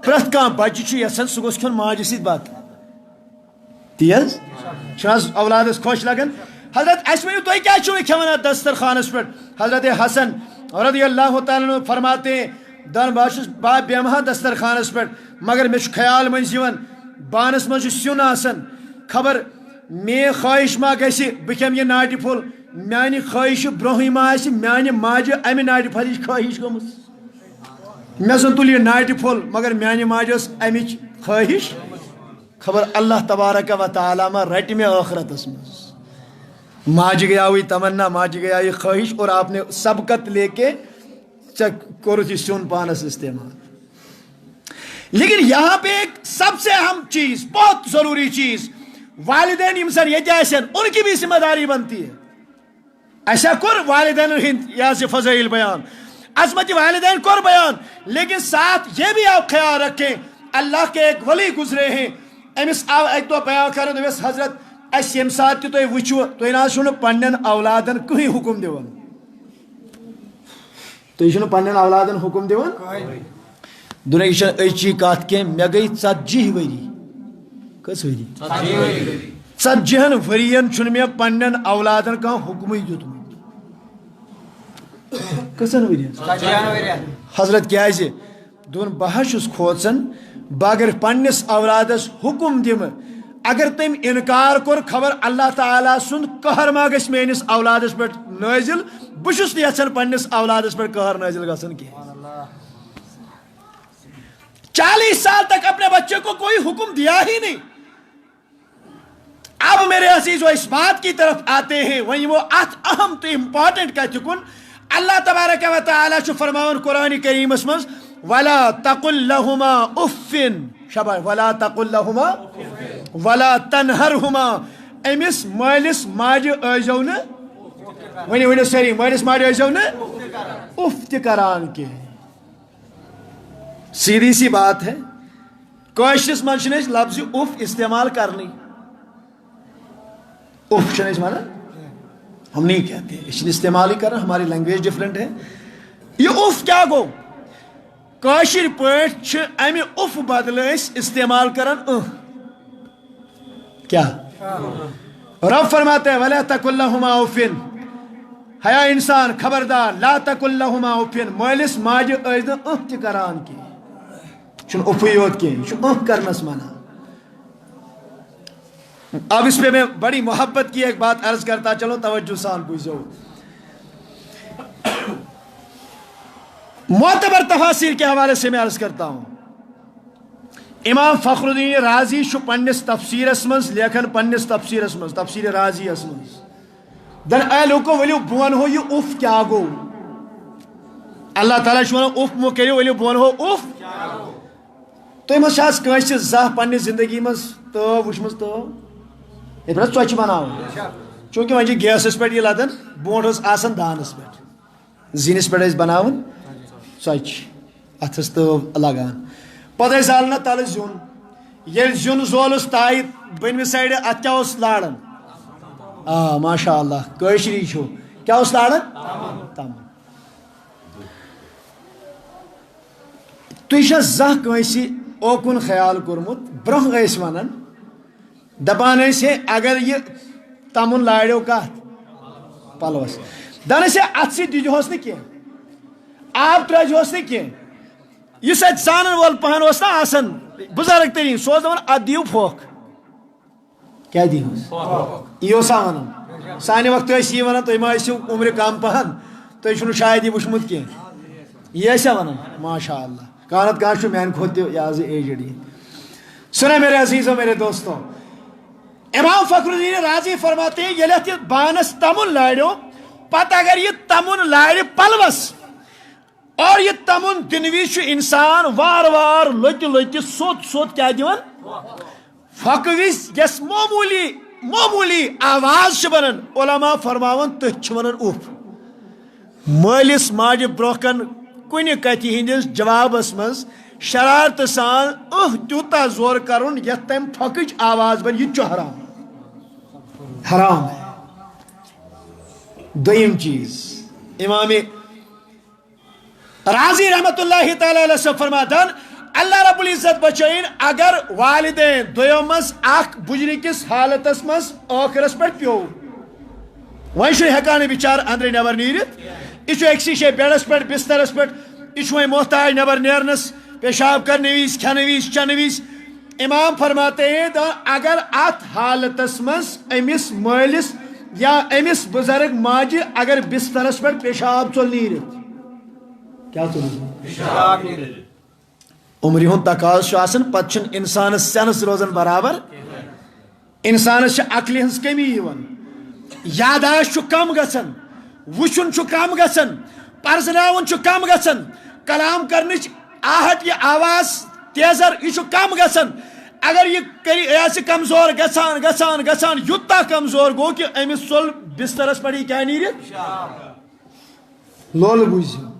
پرت کان بچہ یسن سہ گوس کھیون ماجہ سۭتۍ بت تیز چھناز اولادس خوش لگان حضرت اس ؤنِو تُہۍ کیٛازِ چھِو کھٮ۪وان اتھ دسترخانس پٮ۪ٹھ حضرت حسن رضی اللہ تعالیٰ عنہ فرماتے ہیں دن بہٕ چھُس بیٚہمہٕ ہا دسترخانس پٮ۪ٹھ مگر مےٚ چھُ خیال مٔنٛزۍ یِوان بانس منٛز چھُ سیُن آسان خبر مے خواہش ما گژھِ بہٕ کھٮ۪مہٕ یہِ ناٹہِ پھوٚل میانہِ خواہش برونٛہٕے ما آسہِ میانہِ ماجہِ امہِ ناٹہِ پھلِچ خواہش گٔمٕژ مےٚ زن تُل یہِ ناٹہِ پھوٚل مگر میانہِ ماجہِ ٲس امِچ خواہش خبر اللہ تبارک و تعالیٰ ما رٹہِ مےٚ ٲخرتس منٛز ماجہِ گیا ہوئی تمنا ماجہِ گیا یہ خواہش اور آپ نے سبقت لے کے کوٚرُتھ یہِ سیُن پانس استعمال. لیکن یہاں پہ ایک سب سے اہم چیز بہت ضروری چیز والدین یم زن ییٚتہِ آسن ان کی بھی ذمہ داری بنتی ہے. ایسا کور والدین ہند یہاں سے فضائل بیان عظمت والدین کور بیان لیکن ساتھ یہ بھی آپ خیال رکھیں اللہ کے ایک ولی گزرے ہیں امس آو ایک دو بیان کرن دس حضرت اس یم سات تہ تُہۍ وٕچھو تُہۍ نہ چھو پنن اولادن کٕہٕنۍ حکم دِوان تُہۍ چھو پنن اولادن حکم دِوان دُنیا چھِ أچی کتھ کینٛہہ مےٚ گٔے 40 ؤری کٔژ ؤری 40 ؤرین چھُنہٕ مےٚ پنن اولادن کانٛہہ حکمٕے دیُتمُت کٔژن ؤرین حضرت کیازِ دوٚپُن بہٕ حظ چھُس کھوژان بہٕ اگر پننس اولادس حکم دِمہٕ اگر تم انکار کور خبر اللہ تعالیٰ سند قہر ما گژھِ میٲنس اولادس پہ نازل بہ چھُس نہٕ یژھان پننس اولادس پہ قہر نازل گژھن کینٛہہ. 40 سال تک اپنے بچے کو کوئی حکم دیا ہی نہیں. اب میرے عزیزو اس بات کی طرف آتے ہیں وہیں وہ اہم تو امپارٹنٹ کہہ چکن اللہ تبارک و تعالیٰ چھُ فرماون قرآن کریمس مز ولا تقل لهما اف شباب ولا تقل لهما ولا تنهرهما امس مالس ماجہ ٲسۍزیو نہٕ ؤنِو سٲری مالس ماجہ ٲسۍزیو نہٕ اف تہِ کران کینٛہہ. سیدھی سی بات ہے کٲشرِس منٛز چھِنہٕ أسۍ لفظ اف استعمال کرنی اف چھِنہٕ أسۍ ونان ہم نہیں کہتے اس نے استعمال ہی کرنا ہماری لینگویج ڈفرینٹ ہے. یہ اف کیا گو کاشر پٲٹھۍ چھِ امہِ اف بدلہٕ أسۍ استعمال کران کیا رب فرماتے ہیں ولا تقل لهما اف حیا انسان خبردار لا تقل لهما اف مالس ماجہ ٲسۍ نہٕ تہِ کران کینٛہہ چھُنہٕ اُفٕے یوت کینٛہہ یہِ چھُ کرنس منع. اب اس پہ میں بڑی محبت کی ایک بات عرض کرتا چلو توجہ سان بوجھو. معتبر تفاسیر کے حوالے سے میں عرض کرتا ہوں امام فخر الدین رازی پنس تفسیرس مز لیکھن پنس تفسیرس مز تفسیر رازیس مز دن اے لوکو ؤلِو بہٕ ونہو یہِ اف کیا گو اللہ تعالیٰ چھُ ونان اف مہ کٔرِو ؤلِو بہٕ ونہو اف تُہۍ ما چھِ آز کٲنٛسہِ زانٛہہ پننہِ زندگی منٛز تٲو وٕچھمٕژ تٲو یتھ پٮ۪ٹھ ژۄچہِ بناوان چوٗنٛکہِ وۄنۍ چھِ گیسس پٮ۪ٹھ یہِ لدان برونٛٹھ ٲس آسان دانس پٮ۪ٹھ زِنِس پٮ۪ٹھ ٲسۍ بناوان ژۄچہِ اتھ ٲس تٲو لگان پتہٕ ٲسۍ زالان تلہٕ زیُن ییٚلہِ زیُن زولُس تایہِ بٔنمہِ سایڈٕ اتھ کیٛاہ اوس لاران ماشاء اللہ کٲشری چھُ کیا اس لارن تمن تھی زہ کنسی اوکن خیال کورمت برہ ٲسۍ ونان دپان ٲسۍ ہے اگر یہ تمن لاڑیو کت پلوس دپان ٲسۍ ہے اتھ سۭتۍ دیٖزِہوس نہٕ کینٛہہ آب ترٛٲزِہوس نہٕ کینٛہہ یُس اتہِ زانن وول پہن اوس نا آسان بُزرگ ترین سُہ اوس دپان اتھ دِیِو پھۄکھ کیٛاہ دِیٖہوس یی اوسا ونان سانہِ وقتہٕ ٲسۍ یی ونان تُہۍ ما ٲسِو عمرِ کم پہن تُہۍ چھُو نہٕ شاید یہِ وٕچھمُت کینٛہہ یی ٲسیا ونان ماشاء اللہ کانٛہہ نتہٕ کانٛہہ چھُ میانہِ کھۄتہٕ تہِ یہِ حظ ایجڈ یہِ سُنا میرے عزیزو میرے دوستو امام فخر الدین رازی فرماتے ہیں ییٚلہِ اَتھ یہِ بانس تمُن لاڑیو پتہٕ اگر یہِ تمُن لاڑِ پلوس اور یہ تمن دن وز انسان وار وار لوتہِ لوتہِ سوٚت سوٚت کیا دِوان پھۄکہٕ وز یس معموٗلی آواز چھِ بنان علماء فرماوان تٔتھۍ چھِ ونان اُف مٲلِس ماجہِ برونٛہہ کن کُنہِ کتھِ ہٕنٛدِس جوابس منٛز شرارتہٕ سان تیوٗتاہ زورٕ کرُن یتھ تمہِ پھۄکٕچ آواز بنہِ یہِ تہِ چھُ حرام حرام ہے دوٚیِم چیٖز امام راضی رحمت اللہ تعالی علیہ سے فرماتان اللہ رب العزت بچائن اگر والدین دویو مز اخ بجری کس حالتس مز آخرس پر پیو وی ہیکان بچار اندر نبر نیرت یہ اکسی شے بیڈس پہ بسترس پہ یہ محتاج نبر نیرنس پیشاب کرنے وز کھانے وز چنے وز امام فرماتے ہیں اگر ات حالتس مز امس مالس یا امس بزرگ ماجہ اگر بسترس پہ پیشاب ژول نیرت کیا عمری ہند تقاض پتہ انسانس سینس روزان برابر انسانس عقل ہز کمی یاداشت کم گژھان وچھن کم گژھان پرزناون کم گژھان کلام کرنچ آہٹ یہ آواز تیزر یہ کم گژھان اگر یہ کمزور گژھان گژھان گژھان یوتاہ کمزور گو کہ امس ژول بسترس پہ کیا نیرت لول بوزیو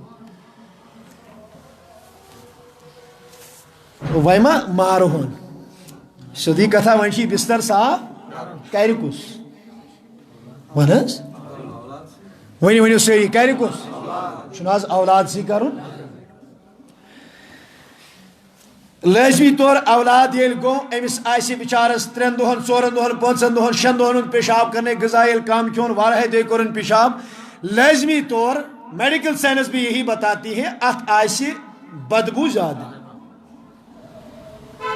وی ما مارہون سیودی کتھا ون بستر صاف کر کس ون حظ ونو ساری کر کس حظ اولاد سی کرن لازمی طور اولاد یل گو امس آسہ بچارس 3 دہن 4 دہن 5 دہن 6 دہن پیشاب کرنے غذائل کام کھون واریاہ دے کورن پیشاب لازمی طور میڈیکل سائنس بھی یہی بتاتی ہے ات آسہ بدبو زیادہ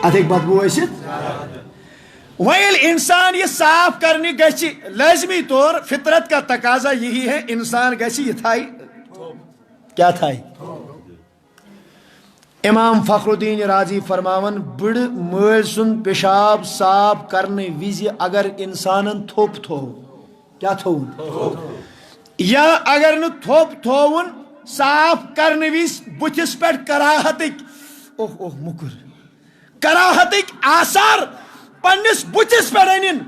اتھ بدبو ویل انسان یہ صاف کرنے گھِ لازمی طور فطرت کا تقاضا یہی ہے انسان گھِ یہ تھائی کیا تھائی امام فخر الدین رازی فرماون بڑ مل سن پیشاب صاف کرنے وز اگر انسانن تھوپ تھو کیا تھون یا اگر نہ تھوپ تھون صاف کرنے وز بتس پہ کراہتک اوہ اوہ مکر کراہتک آثار پنس بتس پہ ان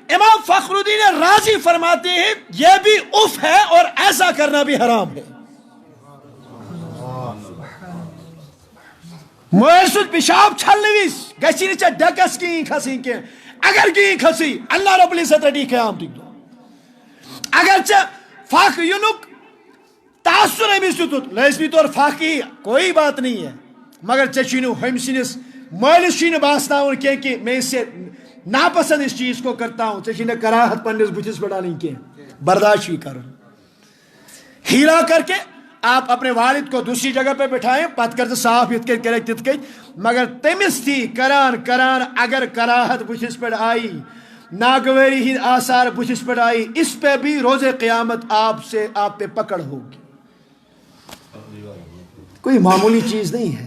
امام فخر الدین رازی فرماتے ہیں یہ بھی اف ہے اور ایسا کرنا بھی حرام ہے مہر پیشاب چھلنے وز گی نا ڈکس کہیں کھسی کی اگر کہیں کھسی اللہ رب العزت رٹی قیامتک دۄہ اگر پھکھ ینک تاثر امس دیت لازمی طور پھکھ یی کوئی بات نہیں ہے مگر ژے ہم سنس مالس چھی باسناون کہ میں اس سے ناپسند اس چیز کو کرتا ہوں ژے کراہت پنس بتس پہ ڈالیں کی برداشت ہی کرن ہیلا کر کے آپ اپنے والد کو دوسری جگہ پہ بٹھائیں پت کر صاف یت کرے تت کت مگر تمس تھی کران اگر کراہت بتس پہ آئی ناگواری ہند آثار بتس پہ آئی اس پہ بھی روز قیامت آپ پہ پکڑ ہوگی کوئی معمولی چیز نہیں ہے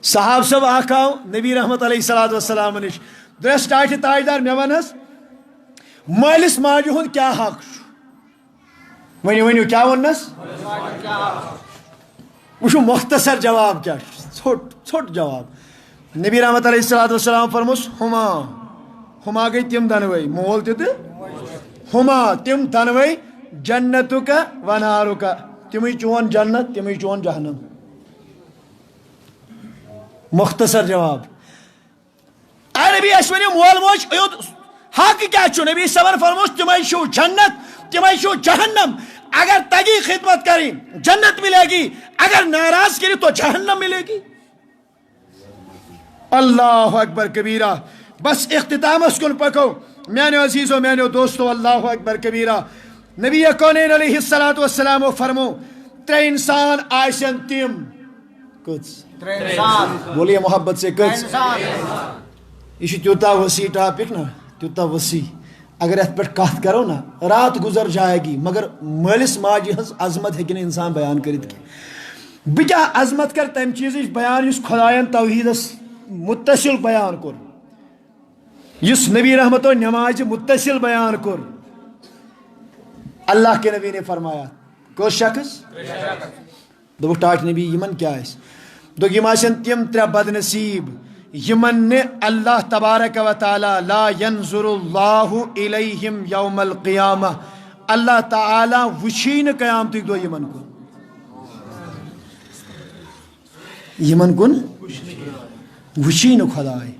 صاحب صاحب آو نبی رحمت علیہ الصلوۃ والسلام نش درس ٹاٹھ تاجدار مے ون مالس ماجہ ہند کیا حق ونیو کیا ونس وہ مختصر جواب کیا ژھوٹ جواب نبی رحمت علیہ الصلوۃ والسلام فرموس ہما گئی تم دنوئی مول تہ ہما تم دنوئی جنتک و نارک تمے چون جنت تمے چون جہنم مختصر جواب اے نبی اس ونیو مول موج حق کیا چھو نبی صبر فرموش تمہیں شو جنت تمہیں شو جہنم اگر تگی خدمت کریں جنت ملے گی اگر ناراض کری تو جہنم ملے گی اللہ اکبر کبیرہ بس اختتام اس کن پکو میانے عزیزو میانے دوستو اللہ اکبر کبیرہ نبی کونین علیہ السلام فرمو ترے انسان آئیسن تیم کچھ بولیے محبت سے کچھ یہ تیوتا وسیع ٹاپک نا تیوتا وسیع اگر ات پہ کت کرو نا رات گزر جائے گی مگر مالس ماجی ہز عظمت ہیکن انسان بیان کرت کی بہ کیا عظمت کر تم چیز بیان اس خدایان توحیدس متصل بیان کر اس نبی رحمت و نماز متصل بیان کر اللہ کے نبی نے فرمایا کس شخص دوک ٹاٹ نبی یمن کیا ہے دوک یم آسن تم ترے بد نصیب یمن نے اللہ تبارک و تعالی لا ینظر اللہ الیہم یوم القیامہ اللہ تعالی وچین قیامت دو یمن کن یمن کن وچین خدای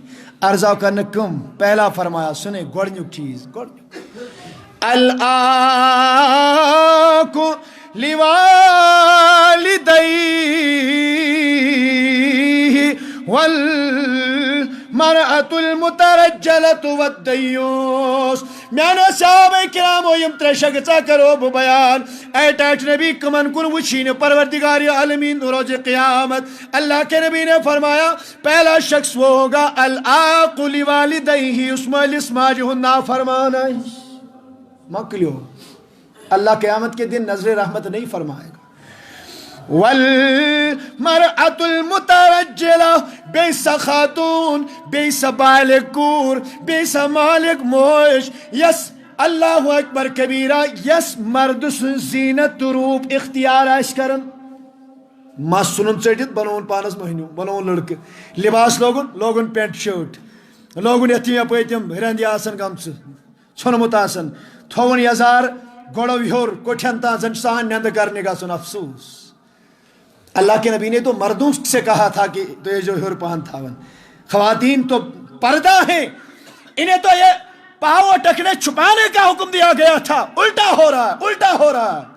ارزا کرنے کم پہلا فرمایا سنے گوڑنیک چیز الآکو لوالدیہ والمرأة المترجلة والدیوس میانا صحابہ کرام یم ترے شگچا کرو بو بیان اے ٹاٹ نبی کمن کن وچین پروردگار عالمین روز قیامت اللہ کے نبی نے فرمایا پہلا شخص وہ ہوگا العاق لوالدیہ اس مالس ماجہ نافرمان ہے مکلیو اللہ قیامت کے دن نظر رحمت نہیں فرمائے گا والمرأة المترجلة بیس خاتون بیس بالغ کور بیس مالک موش یس اللہ اکبر کبیرہ یس مرد سن زینت روپ اختیار آش کرن ماس سنن چڑھت بنون پانس مہینوں بنون لڑکے لباس لوگن پینٹ شرٹ لوگن یتیم پیتم ہرندی آسن گمچ ژھنمت آسن تھون یزار گوڑو ہیور کوٹھین تان سان نیند کرنے گژھن افسوس اللہ کے نبی نے تو مردوں سے کہا تھا کہ تو یہ جو ہر پہن تھاون خواتین تو پردہ ہیں انہیں تو یہ پاؤں ٹکنے چھپانے کا حکم دیا گیا تھا الٹا ہو رہا ہے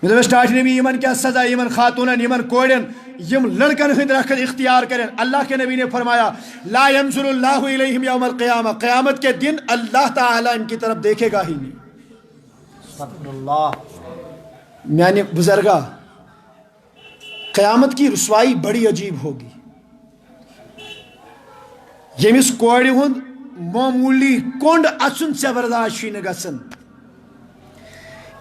مجھے سٹارٹ نبی یمن کیا سزا یمن خاتونن یمن کوڑن یم لڑکن ہند رکھ اختیار کریں اللہ کے نبی نے فرمایا لا ینظر اللہ الیہم یوم القیامہ قیامت کے دن اللہ تعالی ان کی طرف دیکھے گا ہی نہیں استغفر اللہ یعنی بزرگا قیامت کی رسوائی بڑی عجیب ہوگی یمس کوڑ ہند معمولی کونڈ اچن سے برداشت گژھن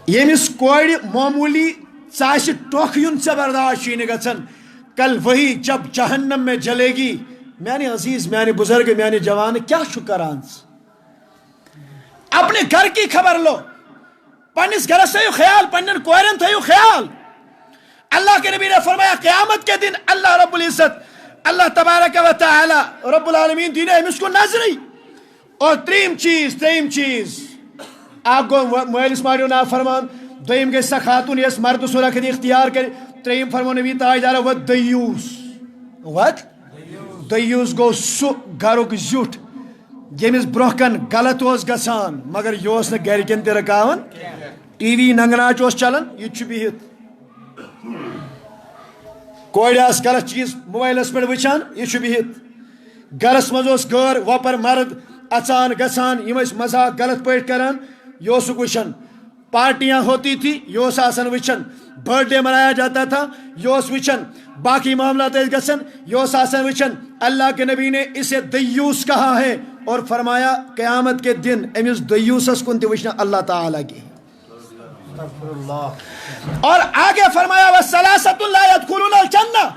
یمس کوڑ معمولی ژاس ٹوکھ یون سے برداشت گژھن کل وہی جب جہنم میں جلے گی میانے عزیز میانے بزرگ میانے جوان کیا شکران اپنے گھر کی خبر لو پنس گھرس تھو خیال پنن کورن تھو خیال اللہ کے نبی نے فرمایا قیامت کے دن اللہ رب العزت اللہ تبارک و تعالی رب العالمین دینے امس کو نظری اور تریم چیز آپ کو مالس ماریو نا فرمان دویم گئی سا خاتون یس مرد سورہ کدی اختیار کر تریم فرمو نبی تاجدار و دیوس دیوس گو سو گھرک زیوٹ یمس برونکن غلط گسان مگر یہ نا گرکن تہ رکاون ٹی وی ننگناچ چلان یہ بہت کوڑ غلط چیز موبائلس پہ وچان یہ بہت گرس مز غیر وپر مرد اچان گسان مذاق غلط پہ کران یہ وچان پارٹیاں ہوتی تھی یہ آسان وچان برتھ ڈے منایا جاتا تھا یہ وچان باقی معاملات گسن یہ آسان وچان اللہ کے نبی نے اسے دیوس کہا ہے اور فرمایا قیامت کے دن امس دیوسس کن تہ وچنا اللہ تعالیٰ کی اور آگے فرمایا وَالثَّلَاثَةُ لَا يَدْخُلُونَ الْجَنَّةَ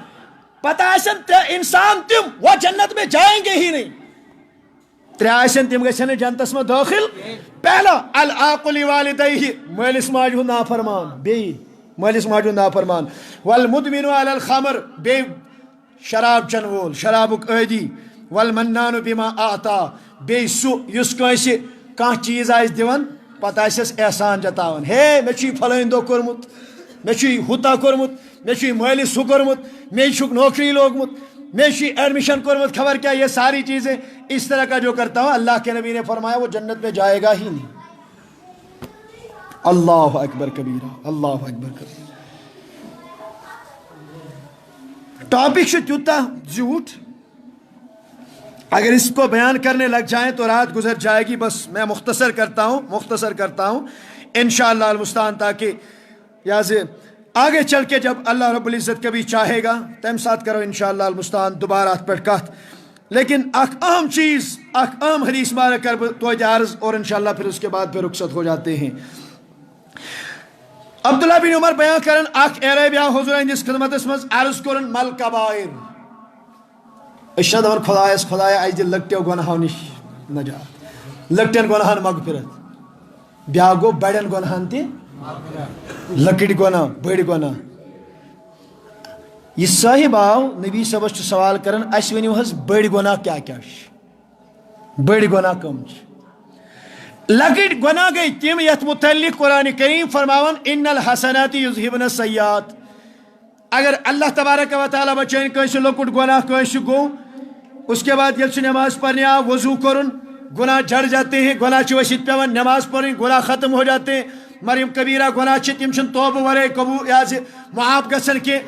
پتہ آسن انسان تم وہ جنت میں جائیں گے ہی نہیں ترے آسن تم گژھن جنتس میں داخل پہلا العاق لوالدیہ مالس ماجہ ہند نافرمان بی مالس ماجہ ہند نافرمان والمدمن علی الخمر بی شراب چن وول شرابک عادی والمنان بما اعطا بی سو یس کانسہ کانہہ چیز آس دِوان پتہ آسس احسان جتاون ہے مے چھ فلٲنۍ دۄہ کوٚرمُت مے چھ ہُتا کوٚرمُت مے چھ مٲلِس ہُہ کوٚرمُت مے چھُکھ نوکری لوگمُت میشی ایڈمیشن کورمت خبر کیا، یہ ساری چیزیں اس طرح کا جو کرتا ہوں، اللہ کے نبی نے فرمایا وہ جنت میں جائے گا ہی نہیں. اللہ اکبر کبیرہ، اللہ اکبر کبیرہ. ٹاپک سے تیوتا جھوٹ، اگر اس کو بیان کرنے لگ جائیں تو رات گزر جائے گی. بس میں مختصر کرتا ہوں انشاءاللہ المستعان، تاکہ یہاں سے آگے چل کے جب اللہ رب العزت کبھی چاہے گا تم ساتھ کرو انشاءاللہ المستعان دوبارہ پہ کت. لیکن اخ اہم چیز، اخ اہم حدیث مارا کر توجہ عرض، اور انشاءاللہ پھر اس کے بعد پھر رخصت ہو جاتے ہیں. عبداللہ بن عمر بیان کرن اخ ایرے بیا حضور اندس خدمتس مز عرض کرن مل کبائر، اشد اور خدایا اج دل لکٹیو گناہو نش نجات، لکٹین گناہن مغفرت، بیا گو بڑین گناہن تی لکٹ گناہ بڑ گناہ. یہ صاحب آو نبی صبس سوال کرن اس ونیو حس بڑ گناہ کیا کیا بڑ گناہ کم لکٹ گناہ گئی تم یت متعلق قرآن کریم فرماون ان الحسنات یذہبن السیئات. اگر اللہ تبارک و تعالی بچین کنس لکٹ گناہ کنس گو، اس کے بعد یل نماز پڑھنے آ وضو کرن، گناہ جھڑ جاتے ہیں، گناہ چھ وسیط پیون، نماز پڑھیں گناہ ختم ہو جاتے ہیں. مریم کبیرہ گناہ چھ تم چھن توبہ ورے قبول یا معاف گسن کے.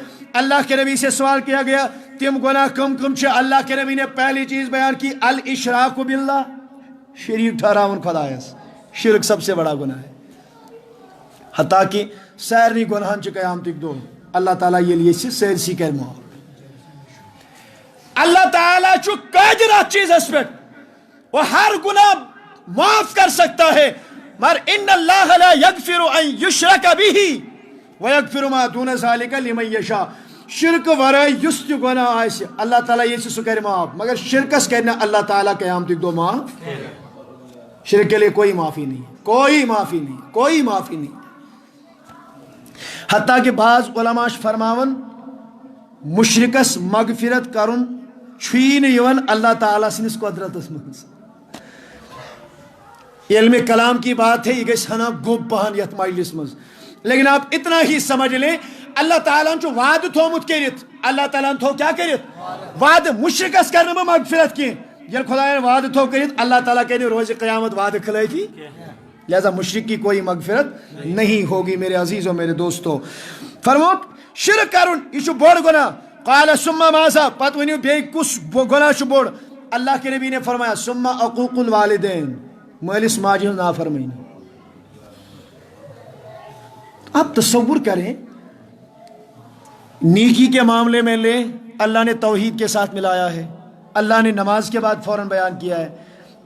اللہ کے نبی سے سوال کیا گیا تم گناہ کم کم چھ، اللہ کے نبی نے پہلی چیز بیان کی الاشراک باللہ، شریک ٹھہراون خدایس. شرک سب سے بڑا گناہ ہے، حتیٰ کہ سارنی گناہن چھ قیامتک دو اللہ تعالیٰ یہ لیے سرسی کر معاف. اللہ تعالیٰ چھ قادر ات چیز اس پہ، وہ ہر گناہ معاف کر سکتا ہے. مگر ان اللہ لا یغفر ان یشرک به ویغفر ما دون ذلک لمن یشاء. شرک ورائے یس تہ گناہ آس اللہ تعالیٰ یہ سہ کر معاف، مگر شرکس کرنا اللہ تعالیٰ قیامتک دو معاف. شرک کے لیے کوئی معافی نہیں، کوئی معافی نہیں، کوئی معافی نہیں. حتیٰ کہ بعض علماء فرماون مشرکس مغفرت کرن چھین یون اللہ تعالیٰ سنس قدرتس مز. علم کلام کی بات ہے، یہ گھس ہنا گوب پہن یت مجلس مز. لیکن آپ اتنا ہی سمجھ لیں اللہ تعالیٰ چھ وعد تھومت کرت، اللہ تعالیٰ تھو کیا کرت وعد مشرکس کرنے میں مغفرت کی. یل خدا نے وعد تھو کرت اللہ تعالیٰ کہ روز قیامت وعد کھلائیتی، لہذا مشرک کی کوئی مغفرت نہیں ہوگی. میرے عزیزوں میرے دوستو، فرمو شرک کرن یہ بوڑ گناہ. قال ثم ماذا، پتہ ونیو بے کس گناہ چھ بوڑ. اللہ کے نبی نے فرمایا ثم عقوق الوالدین، مالس ماجہ ہن نافرمانی. آپ تصور کریں نیکی کے معاملے میں لے اللہ نے توحید کے ساتھ ملایا ہے، اللہ نے نماز کے بعد فوراً بیان کیا ہے.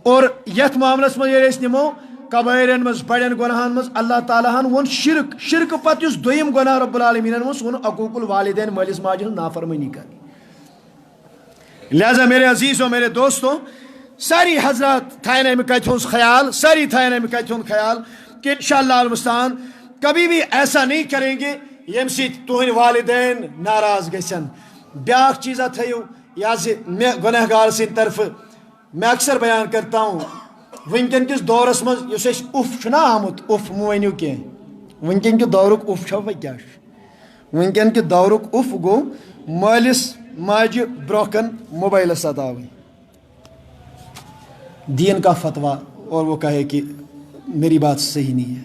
اور یت معاملس مز اس نمو کبائرن مز بڑین گناہن مز اللہ تعالیٰ ہن ون شرک پتہ اس دویم گناہ رب العالمین مز ون عقوق الوالدین مالس ماجہ ہن نافرمانی کرنی. لہذا میرے عزیزوں میرے دوستوں، ساری حضرات تھائن امی کت ہن خیال، ساری تھائن امی کت ہن خیال کہ انشاءاللہ المستعان کبھی بھی ایسا نہیں کریں گے یم سی تہند والدین ناراض گژھن. بیاکھ چیزا تھیو یا میں گناہ گار سن طرف میں اکثر بیان کرتا ہوں ونکن کس دورس مز اس اف چھنا آمت، اف مونیو کی ونکن کے دورک اف چھو کیا ونکن کے دورک اف گو مالس ماجہ برکن موبائل ستاوی. دین کا فتویٰ اور وہ کہے کہ میری بات صحیح نہیں ہے.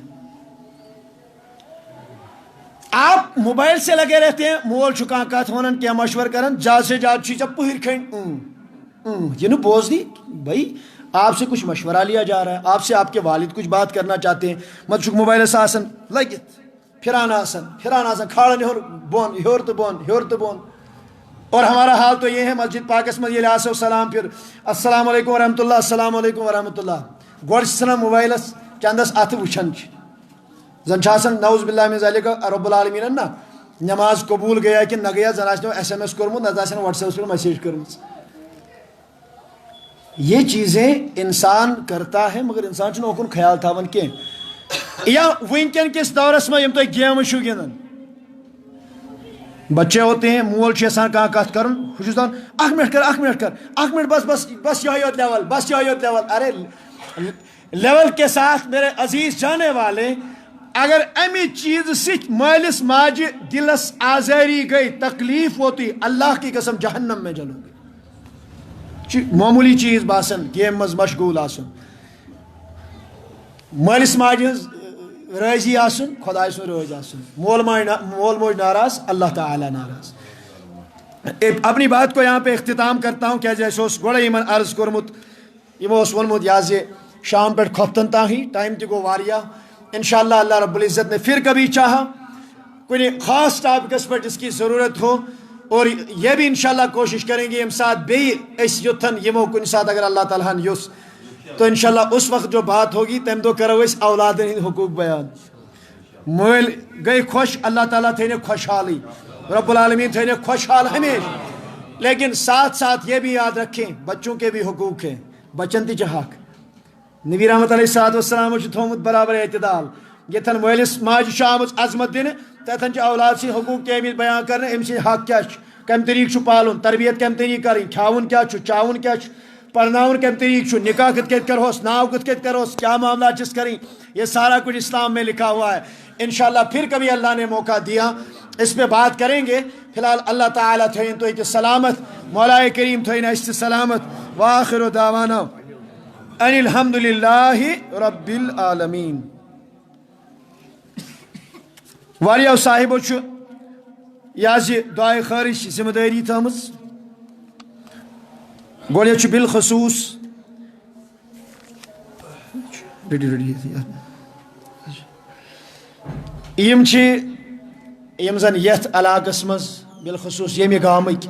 آپ موبائل سے لگے رہتے ہیں، مول چکا کت ونن کیا مشور کرن زیادہ سے زیادہ چیز پہر کھن یہ نو بوز دی. بھائی آپ سے کچھ مشورہ لیا جا رہا ہے، آپ سے آپ کے والد کچھ بات کرنا چاہتے ہیں، مت چک موبائل آسن لگت پھران آسن کھاڑن ہور بون ہور تو بون ہور تو بون. اور ہمارا حال تو یہ ہے مسجد پاکس میں یہ آسو سلام پھر السلام علیکم ورحمۃ اللہ، السلام علیکم ورحمۃ اللہ. گوڑ سنا موبائلس چندس ات وچھن زن نعوذ باللہ من ذالک رب العالمین نا نماز قبول گیا کہ نہ گیا، زن آس ایس ایم ایس کورمت نہ آس واٹس ایپس پہ میسیج کرمت. یہ چیزیں انسان کرتا ہے مگر انسان چھن اوکن خیال تھاون کی. یا ونکن کس دورس میں یم تھی گیم چھو گندن، بچے ہوتے ہیں مول یسان کہاں کت کرن دان اخ منٹ کر بس یہ لیول بس یہ لیول. ارے لیول کے ساتھ میرے عزیز جانے والے اگر امی چیز سچ مالس ماجہ دلس آزاری گئی تکلیف ہوتی اللہ کی قسم جہنم میں جلوں گی. معمولی چیز باسن گیم مز مشغول آسن مالس ماجہ راضی آسن خدا سن راضی آسن مول موج ناراض اللہ تعالی ناراض. اپنی بات کو یہاں پہ اختتام کرتا ہوں کہ جیسے گوڑے یمن عرض کورمت یمو ونمت یہ شام پہ کھفتن تاہی ٹائم تہ گو واریاہ. انشاءاللہ اللہ رب العزت نے پھر کبھی چاہا کوئی خاص ٹاپکس پر جس کی ضرورت ہو اور یہ بھی انشاءاللہ کوشش کریں گے یم ساتھ بیس یوتھن یمو کن ساتھ اگر اللہ تعالیٰ یس تو انشاءاللہ اس وقت جو بات ہوگی تم دو کرو اس اولادن ہند حقوق بیان. مل گئی خوش اللہ تعالیٰ تھے خوشحالی رب العالمین تھے خوشحال ہمیشہ. لیکن ساتھ ساتھ یہ بھی یاد رکھیں بچوں کے بھی حقوق ہیں بچن تہ حق. نبی رحمت علیہ السلام تھومت برابر اعتدال یتن مالس ماجہ آمت عظمت دن تتن اولاد سی حقوق تہ بیان کرنے ام سی حق کیا کم طریقہ پالن تربیت کم طریقہ کریں کھاون کیا چاون کیا پرناون کم طریقہ نکاح کت کت کروس ناو کت کت کروس کیا معاملات چس کریں یہ سارا کچھ اسلام میں لکھا ہوا ہے. انشاءاللہ پھر کبھی اللہ نے موقع دیا اس پہ بات کریں گے. فی الحال اللہ تعالیٰ تھین تو سلامت مولا کریم تھین اس سلامت وآخر دعوانا ان الحمدللہ رب العالمین. واریاو صاحبو یہ دعائے خارش ذمہ داری تھامز گوڑے بالخصوص یم زن یتھ علاقس مز بالخصوص یمی گامک